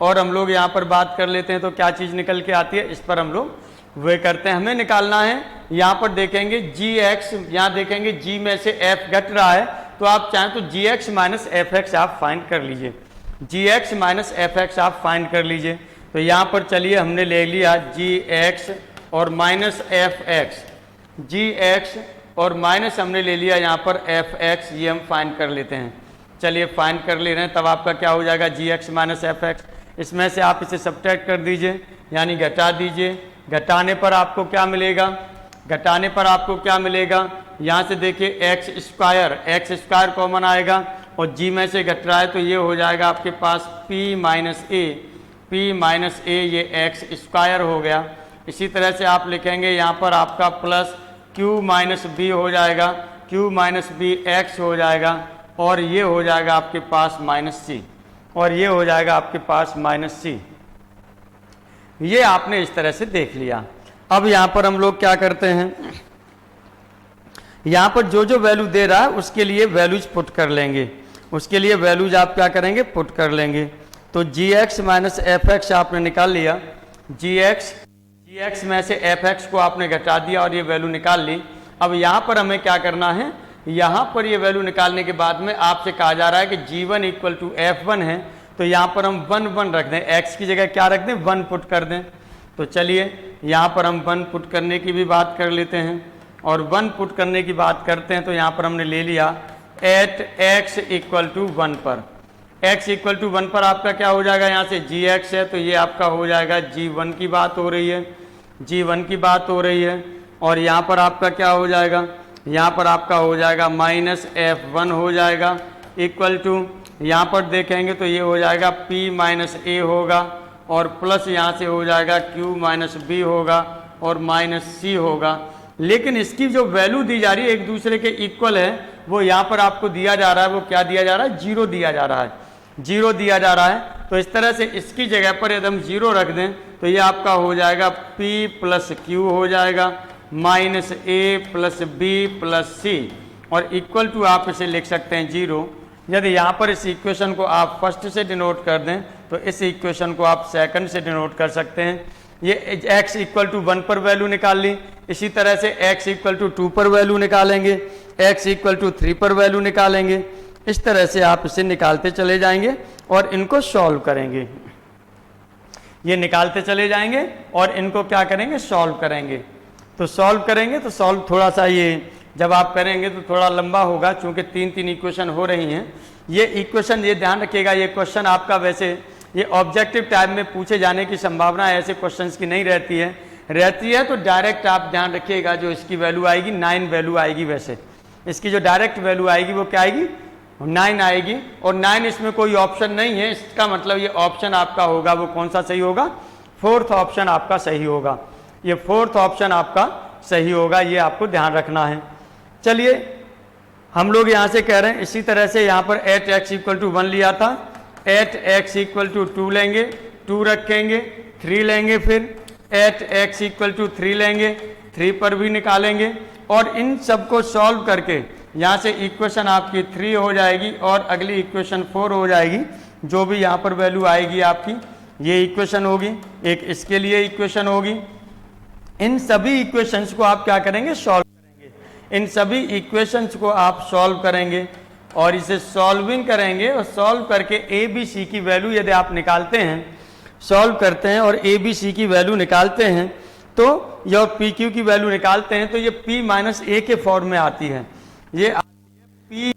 Speaker 1: और हम लोग यहाँ पर बात कर लेते हैं तो क्या चीज़ निकल के आती है, इस पर हम लोग वे करते हैं। हमें निकालना है, यहाँ पर देखेंगे जी एक्स, यहाँ देखेंगे जी में से एफ घट रहा है, तो आप चाहें तो जी एक्स माइनस एफ एक्स आप फाइंड कर लीजिए, जी एक्स माइनस एफ एक्स आप फाइंड कर लीजिए। तो यहाँ पर चलिए हमने ले लिया जी एक्स और माइनस एफ एक्स, जी एक्स और माइनस हमने ले लिया यहाँ पर एफ एक्स, ये हम फाइंड कर लेते हैं। चलिए फाइंड कर ले रहे हैं, तब आपका क्या हो जाएगा, जी एक्स माइनस एफ एक्स। इसमें से आप इसे सब्ट्रैक्ट कर दीजिए, यानी घटा दीजिए। घटाने पर आपको क्या मिलेगा, घटाने पर आपको क्या मिलेगा, यहाँ से देखिए एक्स स्क्वायर कॉमन आएगा और जी में से घट रहा है, तो ये हो जाएगा आपके पास p माइनस ए, ये एक्स स्क्वायर हो गया। इसी तरह से आप लिखेंगे यहाँ पर आपका प्लस q माइनस बी हो जाएगा, q माइनस बी एक्स हो जाएगा और ये हो जाएगा आपके पास माइनस सी, और ये हो जाएगा आपके पास माइनस सी। ये आपने इस तरह से देख लिया। अब यहाँ पर हम लोग क्या करते हैं, यहाँ पर जो जो वैल्यू दे रहा है उसके लिए वैल्यूज पुट कर लेंगे, उसके लिए वैल्यूज आप क्या करेंगे, पुट कर लेंगे। तो जी एक्स माइनस एफ एक्स आपने निकाल लिया, जी एक्स में से एफ एक्स को आपने घटा दिया और ये वैल्यू निकाल ली। अब यहाँ पर हमें क्या करना है, यहाँ पर ये वैल्यू निकालने के बाद में आपसे कहा जा रहा है कि G1 इक्वल टू F1 है, तो यहाँ पर हम 1 रख दें, x की जगह क्या रख दें, 1 पुट कर दें। तो चलिए यहाँ पर हम 1 पुट करने की भी बात कर लेते हैं, और 1 पुट करने की बात करते हैं तो यहाँ पर हमने ले लिया एट x इक्वल टू 1 पर, x इक्वल टू 1 पर आपका क्या हो जाएगा, यहाँ से gx है तो ये आपका हो जाएगा G1 की बात हो रही है, G1 की बात हो रही है। और यहाँ पर आपका क्या हो जाएगा, यहाँ पर आपका हो जाएगा माइनस F1 हो जाएगा इक्वल टू, यहाँ पर देखेंगे तो ये हो जाएगा P माइनस ए होगा और प्लस यहाँ से हो जाएगा Q माइनस बी होगा और माइनस सी होगा। लेकिन इसकी जो वैल्यू दी जा रही है एक दूसरे के इक्वल है, वो यहाँ पर आपको दिया जा रहा है, वो क्या दिया जा रहा है, 0 दिया जा रहा है, 0 दिया जा रहा है। तो इस तरह से इसकी जगह पर यदि हम 0 रख दें तो ये आपका हो जाएगा P प्लस क्यू हो जाएगा माइनस ए प्लस बी प्लस सी, और इक्वल टू आप इसे लिख सकते हैं 0। यदि यहाँ पर इस इक्वेशन को आप फर्स्ट से डिनोट कर दें तो इस इक्वेशन को आप सेकंड से डिनोट कर सकते हैं। ये x इक्वल टू 1 पर वैल्यू निकाल ली, इसी तरह से x इक्वल टू 2 पर वैल्यू निकालेंगे, x इक्वल टू 3 पर वैल्यू निकालेंगे। इस तरह से आप इसे निकालते चले जाएंगे और इनको सॉल्व करेंगे। ये निकालते चले जाएंगे और इनको क्या करेंगे, सॉल्व करेंगे। तो सॉल्व करेंगे तो सॉल्व थोड़ा सा ये जब आप करेंगे तो थोड़ा लंबा होगा, चूंकि तीन तीन इक्वेशन हो रही हैं। ये इक्वेशन, ये ध्यान रखिएगा, ये क्वेश्चन आपका वैसे ये ऑब्जेक्टिव टाइप में पूछे जाने की संभावना ऐसे क्वेश्चंस की नहीं रहती है तो डायरेक्ट आप ध्यान रखिएगा, जो इसकी वैल्यू आएगी 9 वैल्यू आएगी। वैसे इसकी जो डायरेक्ट वैल्यू आएगी वो क्या आएगी, 9 आएगी। और 9 इसमें कोई ऑप्शन नहीं है, इसका मतलब ये ऑप्शन आपका होगा वो कौन सा सही होगा, 4th ऑप्शन आपका सही होगा। ये 4th ऑप्शन आपका सही होगा, ये आपको ध्यान रखना है। चलिए हम लोग यहाँ से कह रहे हैं, इसी तरह से यहाँ पर 8x = 1 लिया था, 8x = 2 लेंगे, 2 रखेंगे, 3 लेंगे, फिर 8x = 3 लेंगे, 3 पर भी निकालेंगे और इन सबको सॉल्व करके यहाँ से इक्वेशन आपकी 3 हो जाएगी और अगली इक्वेशन 4 हो जाएगी। जो भी यहाँ पर वैल्यू आएगी आपकी, ये इक्वेशन होगी, एक इसके लिए इक्वेशन होगी। इन सभी इक्वेशंस को आप क्या करेंगे, सॉल्व करेंगे। इन सभी इक्वेशंस को आप सॉल्व करेंगे और इसे सॉल्विंग करेंगे और सॉल्व करके ए बी सी की वैल्यू यदि आप निकालते हैं, सॉल्व करते हैं और ए बी सी की वैल्यू निकालते हैं तो या पी क्यू की वैल्यू निकालते हैं तो ये p - a के फॉर्म में आती है। ये p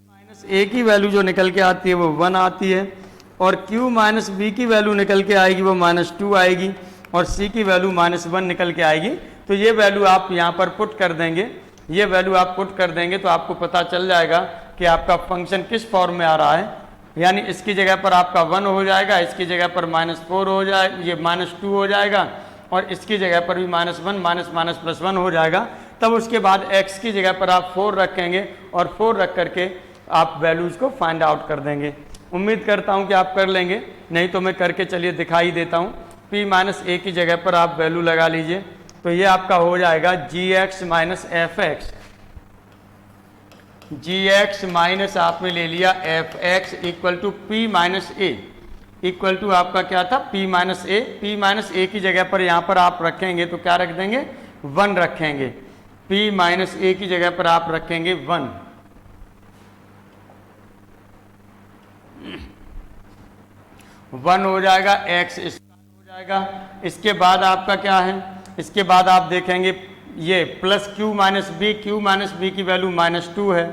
Speaker 1: - a की वैल्यू जो निकल के आती है वो 1 आती है और q - b की वैल्यू निकल के आएगी वो -2 आएगी और c की वैल्यू -1 निकल के आएगी। तो ये वैल्यू आप यहाँ पर पुट कर देंगे, ये वैल्यू आप पुट कर देंगे तो आपको पता चल जाएगा कि आपका फंक्शन किस फॉर्म में आ रहा है। यानी इसकी जगह पर आपका 1 हो जाएगा, इसकी जगह पर -4 हो जाएगा, ये -2 हो जाएगा और इसकी जगह पर भी -1 +1 हो जाएगा। तब उसके बाद x की जगह पर आप 4 रखेंगे और 4 रख करके आप वैल्यूज़ को फाइंड आउट कर देंगे। उम्मीद करता हूं कि आप कर लेंगे, नहीं तो मैं करके चलिए दिखाई देता हूं। p - a की जगह पर आप वैल्यू लगा लीजिए तो ये आपका हो जाएगा gx - fx, gx माइनस आपने ले लिया fx = p - a equal to आपका क्या था, p - a की जगह पर यहाँ पर आप रखेंगे तो क्या रख देंगे, 1 रखेंगे। p - a की जगह पर आप रखेंगे 1, 1 हो जाएगा, x हो जाएगा। इसके बाद आपका क्या है, इसके बाद आप देखेंगे ये plus q - b, q - b की वैल्यू -2 है,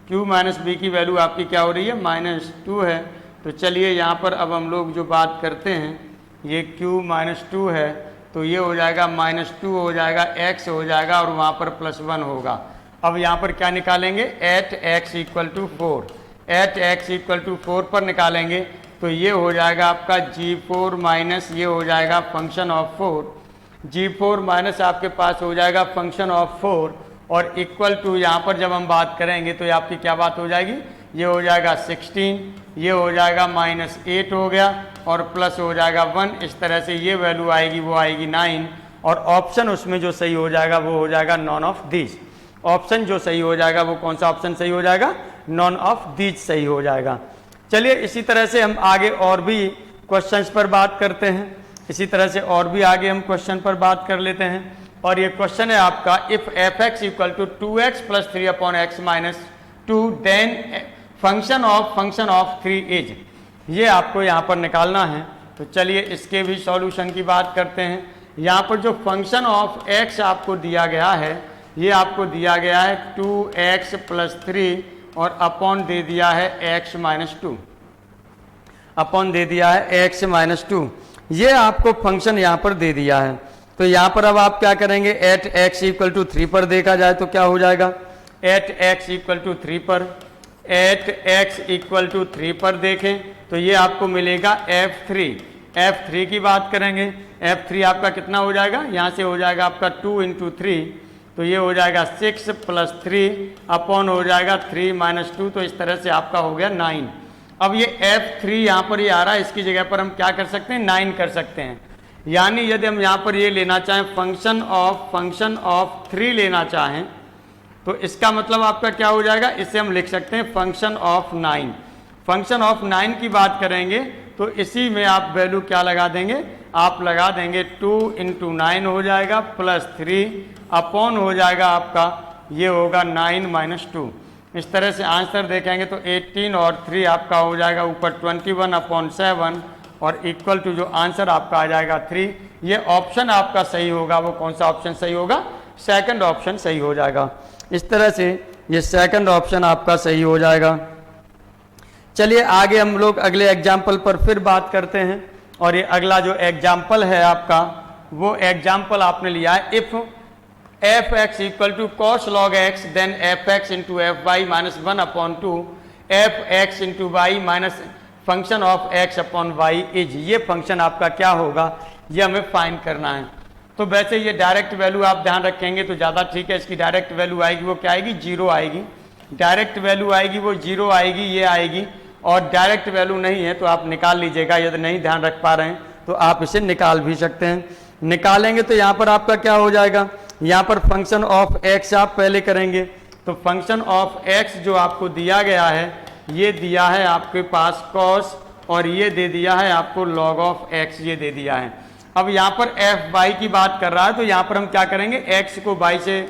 Speaker 1: q - b की वैल्यू आपकी क्या हो रही है, -2 है। तो चलिए यहाँ पर अब हम लोग जो बात करते हैं, ये q - 2 है तो ये हो जाएगा -2 हो जाएगा, x हो जाएगा और वहाँ पर +1 होगा। अब यहाँ पर क्या निकालेंगे, 8x = 4, 8x = 4 पर निकालेंगे तो ये हो जाएगा आपका g4 माइनस ये हो जाएगा फंक्शन ऑफ 4, g4 माइनस आपके पास हो जाएगा फंक्शन ऑफ 4 और इक्वल टू यहाँ पर जब हम बात करेंगे तो ये आपकी क्या बात हो जाएगी, ये हो जाएगा 16, ये हो जाएगा -8 हो गया और प्लस हो जाएगा 1। इस तरह से ये वैल्यू आएगी वो आएगी 9 और ऑप्शन उसमें जो सही हो जाएगा वो हो जाएगा नॉन ऑफ दीज। ऑप्शन जो सही हो जाएगा वो कौन सा ऑप्शन सही हो जाएगा, नॉन ऑफ दीज सही हो जाएगा। चलिए इसी तरह से हम आगे और भी क्वेश्चंस पर बात करते हैं, इसी तरह से और भी आगे हम क्वेश्चन पर बात कर लेते हैं। और ये क्वेश्चन है आपका, if fx = 2x + 3/x - 2 then function of 3 is, ये आपको यहाँ पर निकालना है। तो चलिए इसके भी सॉल्यूशन की बात करते हैं। यहाँ पर जो फंक्शन ऑफ x आपको दिया गया है, ये आपको दिया गया है 2x + 3 और अपॉन दे दिया है x - 2, अपॉन दे दिया है x - 2। ये आपको फंक्शन यहाँ पर दे दिया है। तो यहाँ पर अब आप क्या करेंगे, 8x = 3 पर देखा जाए तो क्या हो जाएगा, 8x = 3 पर, 8x = 3 पर देखें तो ये आपको मिलेगा f3। f3 की बात करेंगे, f3 आपका कितना हो जाएगा, यहाँ से हो जाएगा आपका 2 × 3 तो ये हो जाएगा 6 + 3 अपॉन हो जाएगा 3 - 2 तो इस तरह से आपका हो गया 9। अब ये f3 यहाँ पर ये आ रहा है, इसकी जगह पर हम क्या कर सकते हैं, 9 कर सकते हैं। यानी यदि हम यहाँ पर ये लेना चाहें फंक्शन ऑफ 3 लेना चाहें तो इसका मतलब आपका क्या हो जाएगा, इसे हम लिख सकते हैं फंक्शन ऑफ 9। फंक्शन ऑफ 9 की बात करेंगे तो इसी में आप वैल्यू क्या लगा देंगे, आप लगा देंगे 2 × 9 हो जाएगा +3 अपॉन हो जाएगा आपका ये होगा 9 - 2। इस तरह से आंसर देखेंगे तो 18 और 3 आपका हो जाएगा ऊपर 21/7 और इक्वल टू जो आंसर आपका आ जाएगा 3। ये ऑप्शन आपका सही होगा, वो कौन सा ऑप्शन सही होगा? सेकंड ऑप्शन सही हो जाएगा। इस तरह से ये सेकंड ऑप्शन आपका सही हो जाएगा। चलिए आगे हम लोग अगले एग्जाम्पल पर फिर बात करते हैं। और ये अगला जो एग्जाम्पल है आपका, वो एग्जाम्पल आपने लिया है if f(x) equal to cos log x then f(x) into f(y) minus 1/2 f(x) into y minus function of x upon y is. ये फंक्शन आपका क्या होगा, ये हमें फाइंड करना है। तो वैसे ये डायरेक्ट वैल्यू आप ध्यान रखेंगे तो ज़्यादा ठीक है। इसकी डायरेक्ट वैल्यू आएगी वो क्या आएगी? 0 आएगी। डायरेक्ट वैल्यू आएगी वो 0 आएगी, ये आएगी। और डायरेक्ट वैल्यू नहीं है तो आप निकाल लीजिएगा, यदि नहीं ध्यान रख पा रहे हैं तो आप इसे निकाल भी सकते हैं। निकालेंगे तो यहाँ पर आपका क्या हो जाएगा, यहाँ पर फंक्शन ऑफ x आप पहले करेंगे। तो फंक्शन ऑफ x जो आपको दिया गया है, ये दिया है आपके पास cos और ये दे दिया है आपको log ऑफ x, ये दे दिया है। अब यहाँ पर fy की बात कर रहा है तो यहाँ पर हम क्या करेंगे, x को y से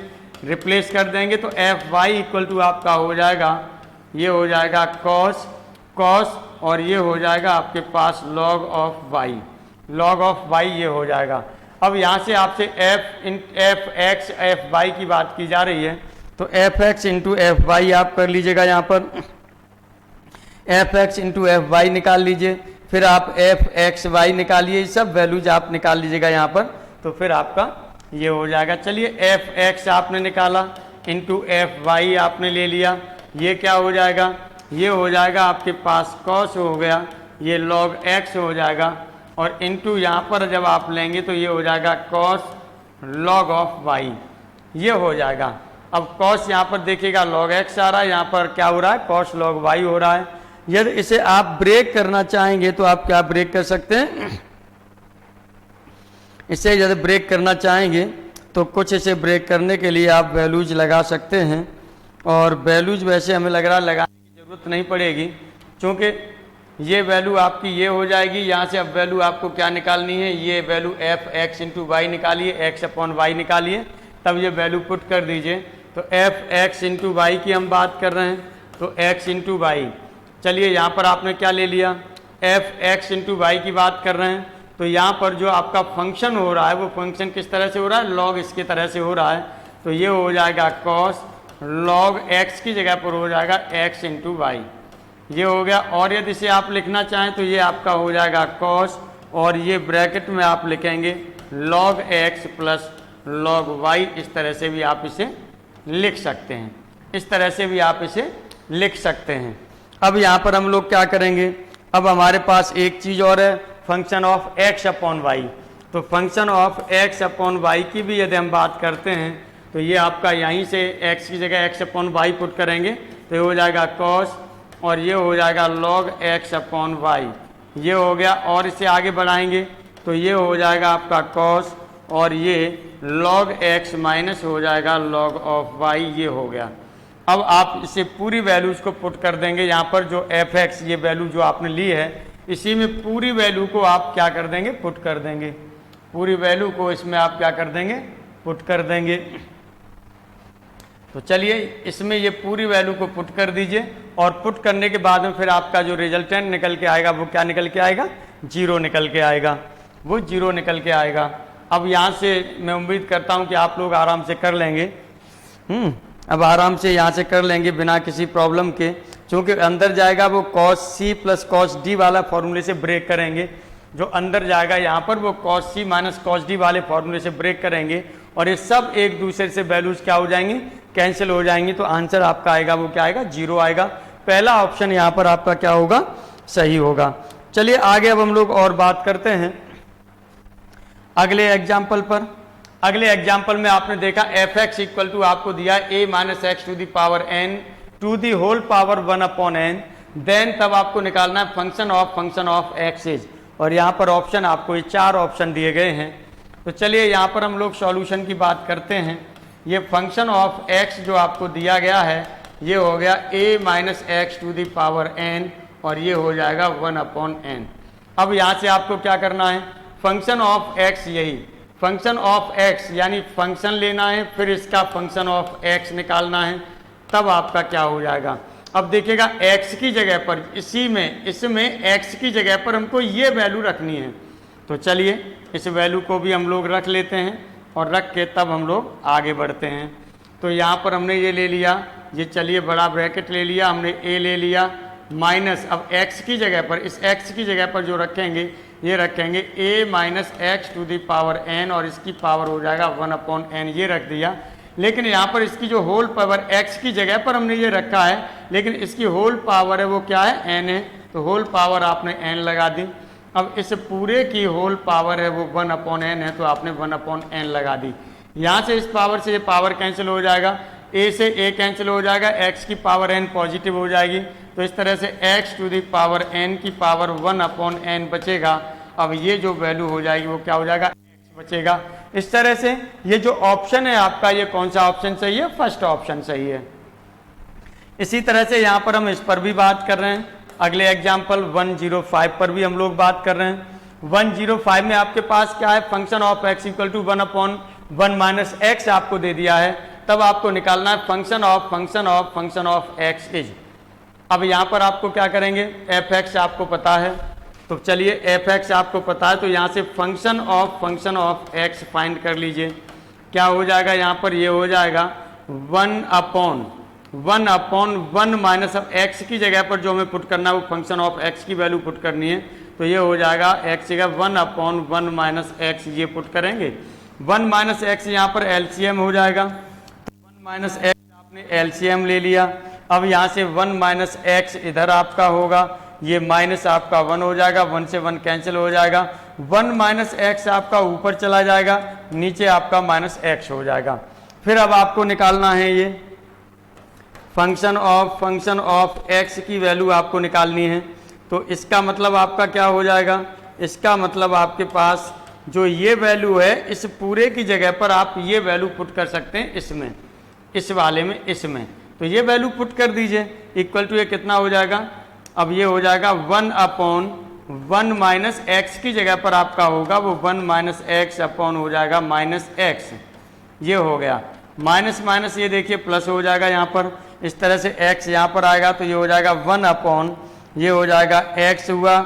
Speaker 1: रिप्लेस कर देंगे। तो fy इक्वल टू आपका हो जाएगा, ये हो जाएगा cos और ये हो जाएगा आपके पास log ऑफ y ये हो जाएगा। अब यहाँ से आपसे f(x) fy की बात की जा रही है तो f(x) इंटू fy आप कर लीजिएगा। यहाँ पर f(x) इंटू fy निकाल लीजिए, फिर आप f(x) y निकालिए, ये सब वैल्यूज आप निकाल लीजिएगा यहाँ पर, तो फिर आपका ये हो जाएगा। चलिए f(x) आपने निकाला इंटू fy आपने ले लिया, ये क्या हो जाएगा, ये हो जाएगा आपके पास cos हो गया, ये log x हो जाएगा और इनटू यहाँ पर जब आप लेंगे तो ये हो जाएगा cos log ऑफ y, ये हो जाएगा। अब cos यहाँ पर देखिएगा log x आ रहा है, यहाँ पर क्या हो रहा है, cos log y हो रहा है। यदि इसे आप ब्रेक करना चाहेंगे तो आप क्या ब्रेक कर सकते हैं, इसे यदि ब्रेक करना चाहेंगे तो कुछ इसे ब्रेक करने के लिए आप वैल्यूज लगा सकते हैं। और वैल्यूज वैसे हमें लग रहा है लगाने की ज़रूरत नहीं पड़ेगी, क्योंकि ये वैल्यू आपकी ये हो जाएगी। यहाँ से अब वैल्यू आपको क्या निकालनी है, ये वैल्यू f(x) इंटू वाई निकालिए, x अपॉन वाई निकालिए, तब ये वैल्यू पुट कर दीजिए। तो f(x) इंटू वाई की हम बात कर रहे हैं, तो x इंटू वाई। चलिए यहाँ पर आपने क्या ले लिया, f(x) इंटू वाई की बात कर रहे हैं, तो यहाँ पर जो आपका फंक्शन हो रहा है वो फंक्शन किस तरह से हो रहा है, log इसके तरह से हो रहा है। तो ये हो जाएगा cos log x की जगह पर हो जाएगा x इंटू वाई, ये हो गया। और यदि इसे आप लिखना चाहें तो ये आपका हो जाएगा cos और ये ब्रैकेट में आप लिखेंगे log x plus log y। इस तरह से भी आप इसे लिख सकते हैं, इस तरह से भी आप इसे लिख सकते हैं। अब यहाँ पर हम लोग क्या करेंगे, अब हमारे पास एक चीज़ और है, function of x upon Y. तो function of x upon Y की भी यदि हम बात करते हैं तो ये आपका यहीं से x की जगह x अपॉन वाई पुट करेंगे तो ये हो जाएगा cos और ये हो जाएगा log x अपॉन वाई, ये हो गया। और इसे आगे बढ़ाएंगे तो ये हो जाएगा आपका cos और ये log x माइनस हो जाएगा log ऑफ y, ये हो गया। अब आप इसे पूरी वैल्यूज को पुट कर देंगे, यहाँ पर जो f(x) ये वैल्यू जो आपने ली है, इसी में पूरी वैल्यू को आप क्या कर देंगे, पुट कर देंगे। पूरी वैल्यू को इसमें आप क्या कर देंगे, पुट कर देंगे। तो चलिए इसमें ये पूरी वैल्यू को पुट कर दीजिए और पुट करने के बाद में फिर आपका जो रिजल्टेंट निकल के आएगा वो क्या निकल के आएगा, 0 निकल के आएगा, वो 0 निकल के आएगा। अब यहाँ से मैं उम्मीद करता हूँ कि आप लोग आराम से कर लेंगे, अब आराम से यहाँ से कर लेंगे बिना किसी प्रॉब्लम के, क्योंकि अंदर जाएगा वो cos c plus cos d वाला फॉर्मूले से ब्रेक करेंगे। जो अंदर जाएगा यहाँ पर वो cos c minus cos d वाले फॉर्मूले से ब्रेक करेंगे और ये सब एक दूसरे से वैल्यूज क्या हो जाएंगी, कैंसिल हो जाएंगी। तो आंसर आपका आएगा वो क्या आएगा, 0 आएगा। पहला ऑप्शन यहाँ पर आपका क्या होगा, सही होगा। चलिए आगे अब हम लोग और बात करते हैं अगले एग्जाम्पल पर। अगले एग्जाम्पल में आपने देखा f(x) इक्वल टू आपको दिया a minus x to the power n to the whole power 1 upon n, then तब आपको निकालना है फंक्शन ऑफ x इज। और यहाँ पर ऑप्शन आपको ये 4 ऑप्शन दिए गए हैं। तो चलिए यहाँ पर हम लोग सॉल्यूशन की बात करते हैं। ये फंक्शन ऑफ x जो आपको दिया गया है ये हो गया a minus x to the power n और ये हो जाएगा 1 अपॉन n। अब यहाँ से आपको क्या करना है, फंक्शन ऑफ x, यही फंक्शन ऑफ x यानी फंक्शन लेना है, फिर इसका फंक्शन ऑफ x निकालना है, तब आपका क्या हो जाएगा। अब देखिएगा x की जगह पर इसमें x की जगह पर हमको ये वैल्यू रखनी है, तो चलिए इस वैल्यू को भी हम लोग रख लेते हैं और रख के तब हम लोग आगे बढ़ते हैं। तो यहाँ पर हमने ये ले लिया, ये चलिए बड़ा ब्रैकेट ले लिया हमने, a ले लिया माइनस, अब x की जगह पर इस x की जगह पर जो रखेंगे ये रखेंगे a minus x to the power n और इसकी पावर हो जाएगा 1/n, ये रख दिया। लेकिन यहाँ पर इसकी जो होल पावर x की जगह पर हमने ये रखा है, लेकिन इसकी होल पावर है वो क्या है, n है, तो होल पावर आपने n लगा दी। अब इस पूरे की होल पावर है वो 1/n है, तो आपने 1/n लगा दी। यहाँ से इस पावर से ये पावर कैंसिल हो जाएगा, a से a कैंसिल हो जाएगा, x की पावर n पॉजिटिव हो जाएगी, तो इस तरह से x to the power n की पावर 1/n बचेगा। अब ये जो वैल्यू हो जाएगी वो क्या हो जाएगा, x बचेगा। इस तरह से ये जो ऑप्शन है आपका, ये कौन सा ऑप्शन सही है, फर्स्ट ऑप्शन सही है। इसी तरह से यहाँ पर हम इस पर भी बात कर रहे हैं, अगले एग्जाम्पल 105 पर भी हम लोग बात कर रहे हैं। 105 में आपके पास क्या है, function of x equal to 1/1 minus x आपको दे दिया है, तब आपको निकालना है फंक्शन ऑफ x इज। अब यहाँ पर आपको क्या करेंगे, f(x) आपको पता है, तो चलिए f(x) आपको पता है, तो यहाँ से फंक्शन ऑफ x फाइंड कर लीजिए। क्या हो जाएगा, यहाँ पर ये हो जाएगा 1/1 माइनस, अब x की जगह पर जो हमें पुट करना है वो फंक्शन ऑफ x की वैल्यू पुट करनी है, तो ये हो जाएगा x का 1/1 माइनस एक्स, ये पुट करेंगे। 1 माइनस एक्स यहाँ पर एलसीएम हो जाएगा, तो 1 माइनस एक्स आपने एलसीएम ले लिया। अब यहाँ से 1 माइनस एक्स इधर आपका होगा, ये माइनस आपका 1 हो जाएगा, 1 से 1 कैंसिल हो जाएगा, 1 माइनस एक्स आपका ऊपर चला जाएगा, नीचे आपका माइनस एक्स हो जाएगा। फिर अब आपको निकालना है ये फंक्शन ऑफ एक्स की वैल्यू आपको निकालनी है, तो इसका मतलब आपका क्या हो जाएगा, इसका मतलब आपके पास जो ये वैल्यू है इस पूरे की जगह पर आप ये वैल्यू पुट कर सकते हैं इसमें, इस वाले में, इसमें, तो ये वैल्यू पुट कर दीजिए, इक्वल टू ये कितना हो जाएगा, अब ये हो जाएगा 1/1 माइनस एक्स की जगह पर आपका होगा वो 1 माइनस एक्स अपॉन हो जाएगा माइनस एक्स, ये हो गया। माइनस माइनस ये देखिए प्लस हो जाएगा यहाँ पर, इस तरह से x यहाँ पर आएगा तो ये हो जाएगा 1/, ये हो जाएगा x हुआ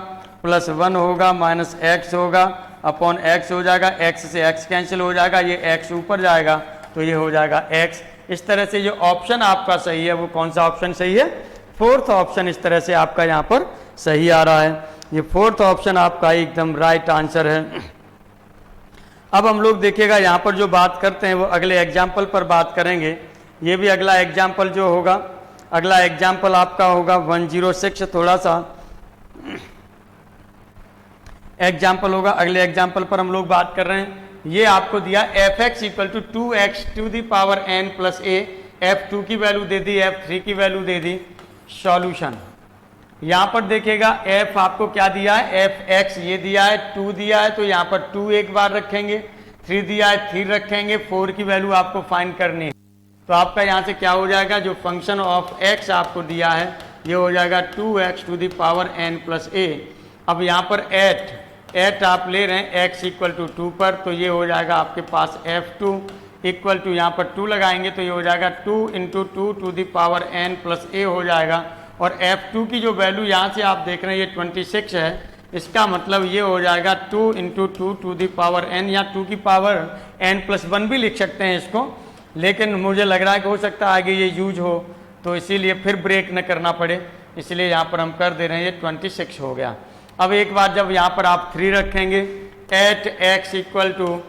Speaker 1: प्लस 1 होगा माइनस x होगा अपॉन x हो जाएगा, x से x कैंसिल हो जाएगा, ये x ऊपर जाएगा तो ये हो जाएगा x। इस तरह से जो ऑप्शन आपका सही है वो कौन सा ऑप्शन सही है, फोर्थ ऑप्शन इस तरह से आपका यहाँ पर सही आ रहा है, ये फोर्थ ऑप्शन आपका एकदम राइट आंसर है। अब हम लोग देखिएगा यहाँ पर जो बात करते हैं वो अगले एग्जाम्पल पर बात करेंगे। ये भी अगला एग्जाम्पल जो होगा, अगला एग्जाम्पल आपका होगा 106, थोड़ा सा एग्जाम्पल होगा, अगले एग्जाम्पल पर हम लोग बात कर रहे हैं। ये आपको दिया f(x) equal to 2x to the power n plus a, f2 की वैल्यू दे दी, f3 की वैल्यू दे दी। सॉल्यूशन यहाँ पर देखिएगा f आपको क्या दिया है, f(x) ये दिया है, 2 दिया है तो यहाँ पर 2 एक बार रखेंगे, 3 दिया है 3 रखेंगे, 4 की वैल्यू आपको फाइंड करनी है, तो आपका यहाँ से क्या हो जाएगा, जो फंक्शन ऑफ x आपको दिया है ये हो जाएगा 2x to the power n plus a। अब यहाँ पर 8 आप ले रहे हैं x इक्वल टू 2 पर, तो ये हो जाएगा आपके पास f2 इक्वल टू, यहाँ पर 2 लगाएंगे तो ये हो जाएगा 2 into 2 to the power n plus a हो जाएगा। और f2 की जो वैल्यू यहाँ से आप देख रहे हैं ये 26 है, इसका मतलब ये हो जाएगा 2 into 2 to the power n, या 2 की पावर n प्लस 1 भी लिख सकते हैं इसको, लेकिन मुझे लग रहा है कि हो सकता है आगे ये यूज हो तो इसीलिए फिर ब्रेक न करना पड़े, इसलिए यहाँ पर हम कर दे रहे हैं, ये 26 हो गया। अब एक बार जब यहाँ पर आप 3 रखेंगे, 8x इक्वल टू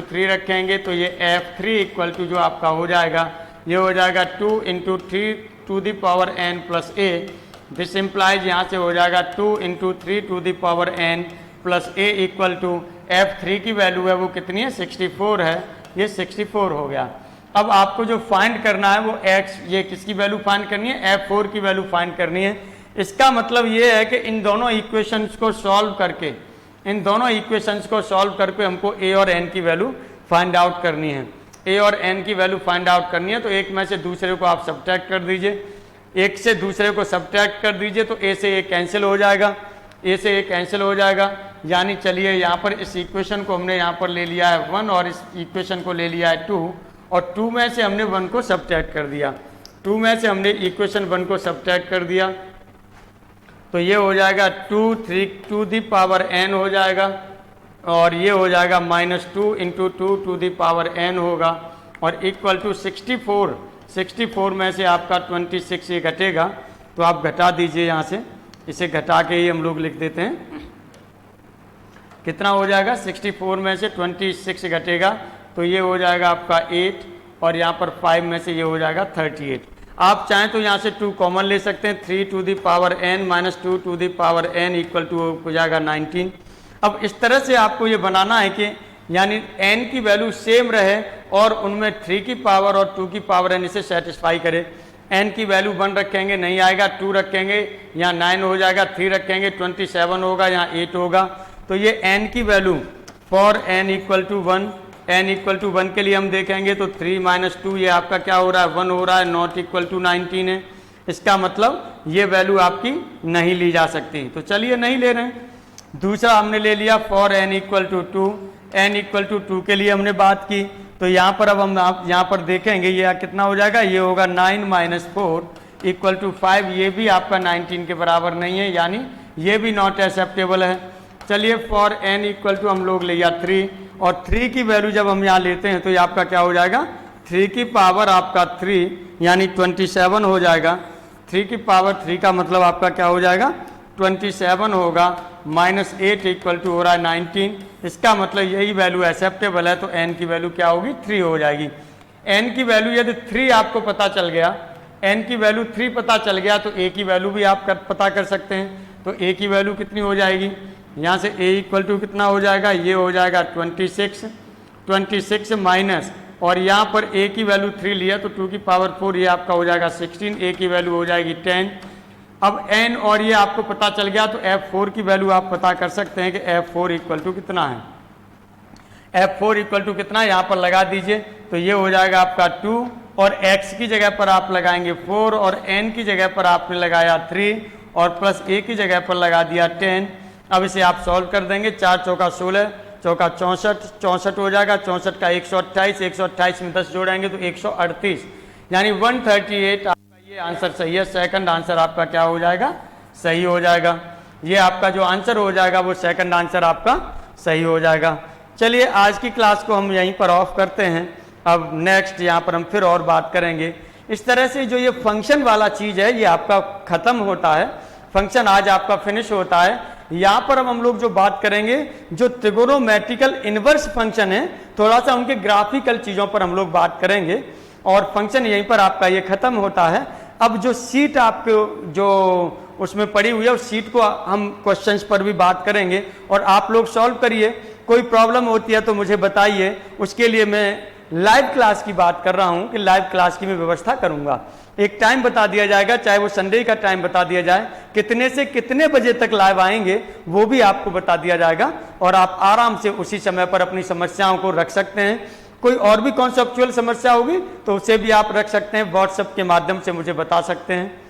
Speaker 1: 3 रखेंगे तो ये f3 इक्वल टू जो आपका हो जाएगा ये हो जाएगा 2 into 3 to the power n plus a। This implies यहाँ से हो जाएगा 2 into 3 to the power n plus a equal to f3 की वैल्यू है वो कितनी है, 64 है, ये 64 हो गया। अब आपको जो फाइंड करना है वो x, ये किसकी वैल्यू फाइंड करनी है, f4 की वैल्यू फाइंड करनी है। इसका मतलब ये है कि इन दोनों इक्वेशंस को सॉल्व करके, हमको a और n की वैल्यू फाइंड आउट करनी है, a और n की वैल्यू फाइंड आउट करनी है। तो एक में से दूसरे को आप सब्ट्रैक्ट कर दीजिए, एक से दूसरे को सब्ट्रैक्ट कर दीजिए तो a से a कैंसिल हो जाएगा, यानी चलिए यहाँ पर इस इक्वेशन को हमने यहाँ पर ले लिया है 1 और इस इक्वेशन को ले लिया है 2, और 2 में से हमने 1 को सब्ट्रैक्ट कर दिया, 2 में से हमने इक्वेशन 1 को सब्ट्रैक्ट कर दिया, तो ये हो जाएगा 2 3 टू दी पावर n हो जाएगा, और ये हो जाएगा -2 into 2 to the power n होगा, और इक्वल टू 64 में से आपका 26 ये घटेगा, तो आप घटा दीजिए यहाँ से, इसे घटा के ही हम लोग लिख देते हैं। कितना हो जाएगा, 64 में से 26 घटेगा, तो ये हो जाएगा आपका 8, और यहाँ पर 5 में से ये हो जाएगा 38। आप चाहें तो यहाँ से 2 कॉमन ले सकते हैं, 3 to the power n minus 2 to the power n equal to हो जाएगा 19। अब इस तरह से आपको ये बनाना है कि यानी n की वैल्यू सेम रहे और उनमें 3 की पावर और 2 की पावर n इसे सेटिस्फाई करे। n की वैल्यू 1 रखेंगे नहीं आएगा, 2 रखेंगे यहाँ 9 हो जाएगा, 3 रखेंगे 27 होगा, यहाँ 8 होगा। तो ये n की value for n equal to 1, n equal to 1 के लिए हम देखेंगे तो 3 माइनस 2 ये आपका क्या हो रहा है, 1 हो रहा है, नॉट इक्वल टू 19 है। इसका मतलब ये वैल्यू आपकी नहीं ली जा सकती, तो चलिए नहीं ले रहे हैं। दूसरा हमने ले लिया for n equal to 2, n equal to 2 के लिए हमने बात की, तो यहाँ पर अब हम यहाँ पर देखेंगे ये कितना हो जाएगा, ये होगा 9 माइनस 4 इक्वल टू 5, ये भी आपका 19 के बराबर नहीं है, यानी ये भी नॉट एक्सेप्टेबल है। चलिए फॉर n इक्वल टू हम लोग लिया 3, और 3 की वैल्यू जब हम यहाँ लेते हैं तो ये आपका क्या हो जाएगा, 3 की पावर आपका 3 यानी 27 हो जाएगा। 3 की पावर 3 का मतलब आपका क्या हो जाएगा, 27 होगा, -8 इक्वल टू हो रहा है 19। इसका मतलब यही वैल्यू एक्सेप्टेबल है, तो n की वैल्यू क्या होगी, 3 हो जाएगी। n की वैल्यू यदि 3 आपको पता चल गया, n की वैल्यू 3 पता चल गया, तो a की वैल्यू भी आप पता कर सकते हैं। तो a की वैल्यू कितनी हो जाएगी, यहाँ से a इक्वल टू कितना हो जाएगा, ये हो जाएगा 26 माइनस, और यहाँ पर a की वैल्यू 3 लिया तो 2 की पावर 4 ये आपका हो जाएगा 16, a की वैल्यू हो जाएगी 10। अब n और ये आपको पता चल गया, तो f4 की वैल्यू आप पता कर सकते हैं कि f4 इक्वल टू कितना है, f4 इक्वल टू कितना है, यहाँ पर लगा दीजिए, तो ये हो जाएगा आपका 2, और x की जगह पर आप लगाएंगे 4, और n की जगह पर आपने लगाया 3, और प्लस a की जगह पर लगा दिया 10। अब इसे आप सॉल्व कर देंगे, 4 चौका 16, चौका 64 हो जाएगा, 64 का 128, 128 में 10 जोड़ेंगे तो 138, यानी 138 आपका ये आंसर सही है। सेकंड आंसर आपका क्या हो जाएगा, सही हो जाएगा। ये आपका जो आंसर हो जाएगा वो सेकंड आंसर आपका सही हो जाएगा। चलिए आज की क्लास को हम यहीं पर ऑफ करते हैं। अब नेक्स्ट यहाँ पर हम फिर और बात करेंगे। इस तरह से जो ये फंक्शन वाला चीज़ है ये आपका ख़त्म होता है, फंक्शन आज आपका फिनिश होता है। यहाँ पर अब हम लोग जो बात करेंगे जो त्रिगोनोमेट्रिकल इनवर्स फंक्शन है, थोड़ा सा उनके ग्राफिकल चीज़ों पर हम लोग बात करेंगे, और फंक्शन यहीं पर आपका ये ख़त्म होता है। अब जो सीट आपको जो उसमें पड़ी हुई है उस सीट को हम क्वेश्चंस पर भी बात करेंगे, और आप लोग सॉल्व करिए। कोई प्रॉब्लम होती है तो मुझे बताइए, उसके लिए मैं लाइव क्लास की बात कर रहा हूँ कि लाइव क्लास की मैं व्यवस्था करूँगा। एक टाइम बता दिया जाएगा, चाहे वो संडे का टाइम बता दिया जाए, कितने से कितने बजे तक लाइव आएंगे वो भी आपको बता दिया जाएगा, और आप आराम से उसी समय पर अपनी समस्याओं को रख सकते हैं। कोई और भी कॉन्सेप्चुअल समस्या होगी तो उसे भी आप रख सकते हैं, व्हाट्सएप के माध्यम से मुझे बता सकते हैं।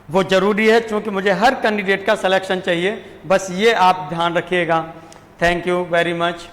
Speaker 1: वो जरूरी है क्योंकि मुझे हर कैंडिडेट का सिलेक्शन चाहिए, बस ये आप ध्यान रखिएगा। Thank you very much.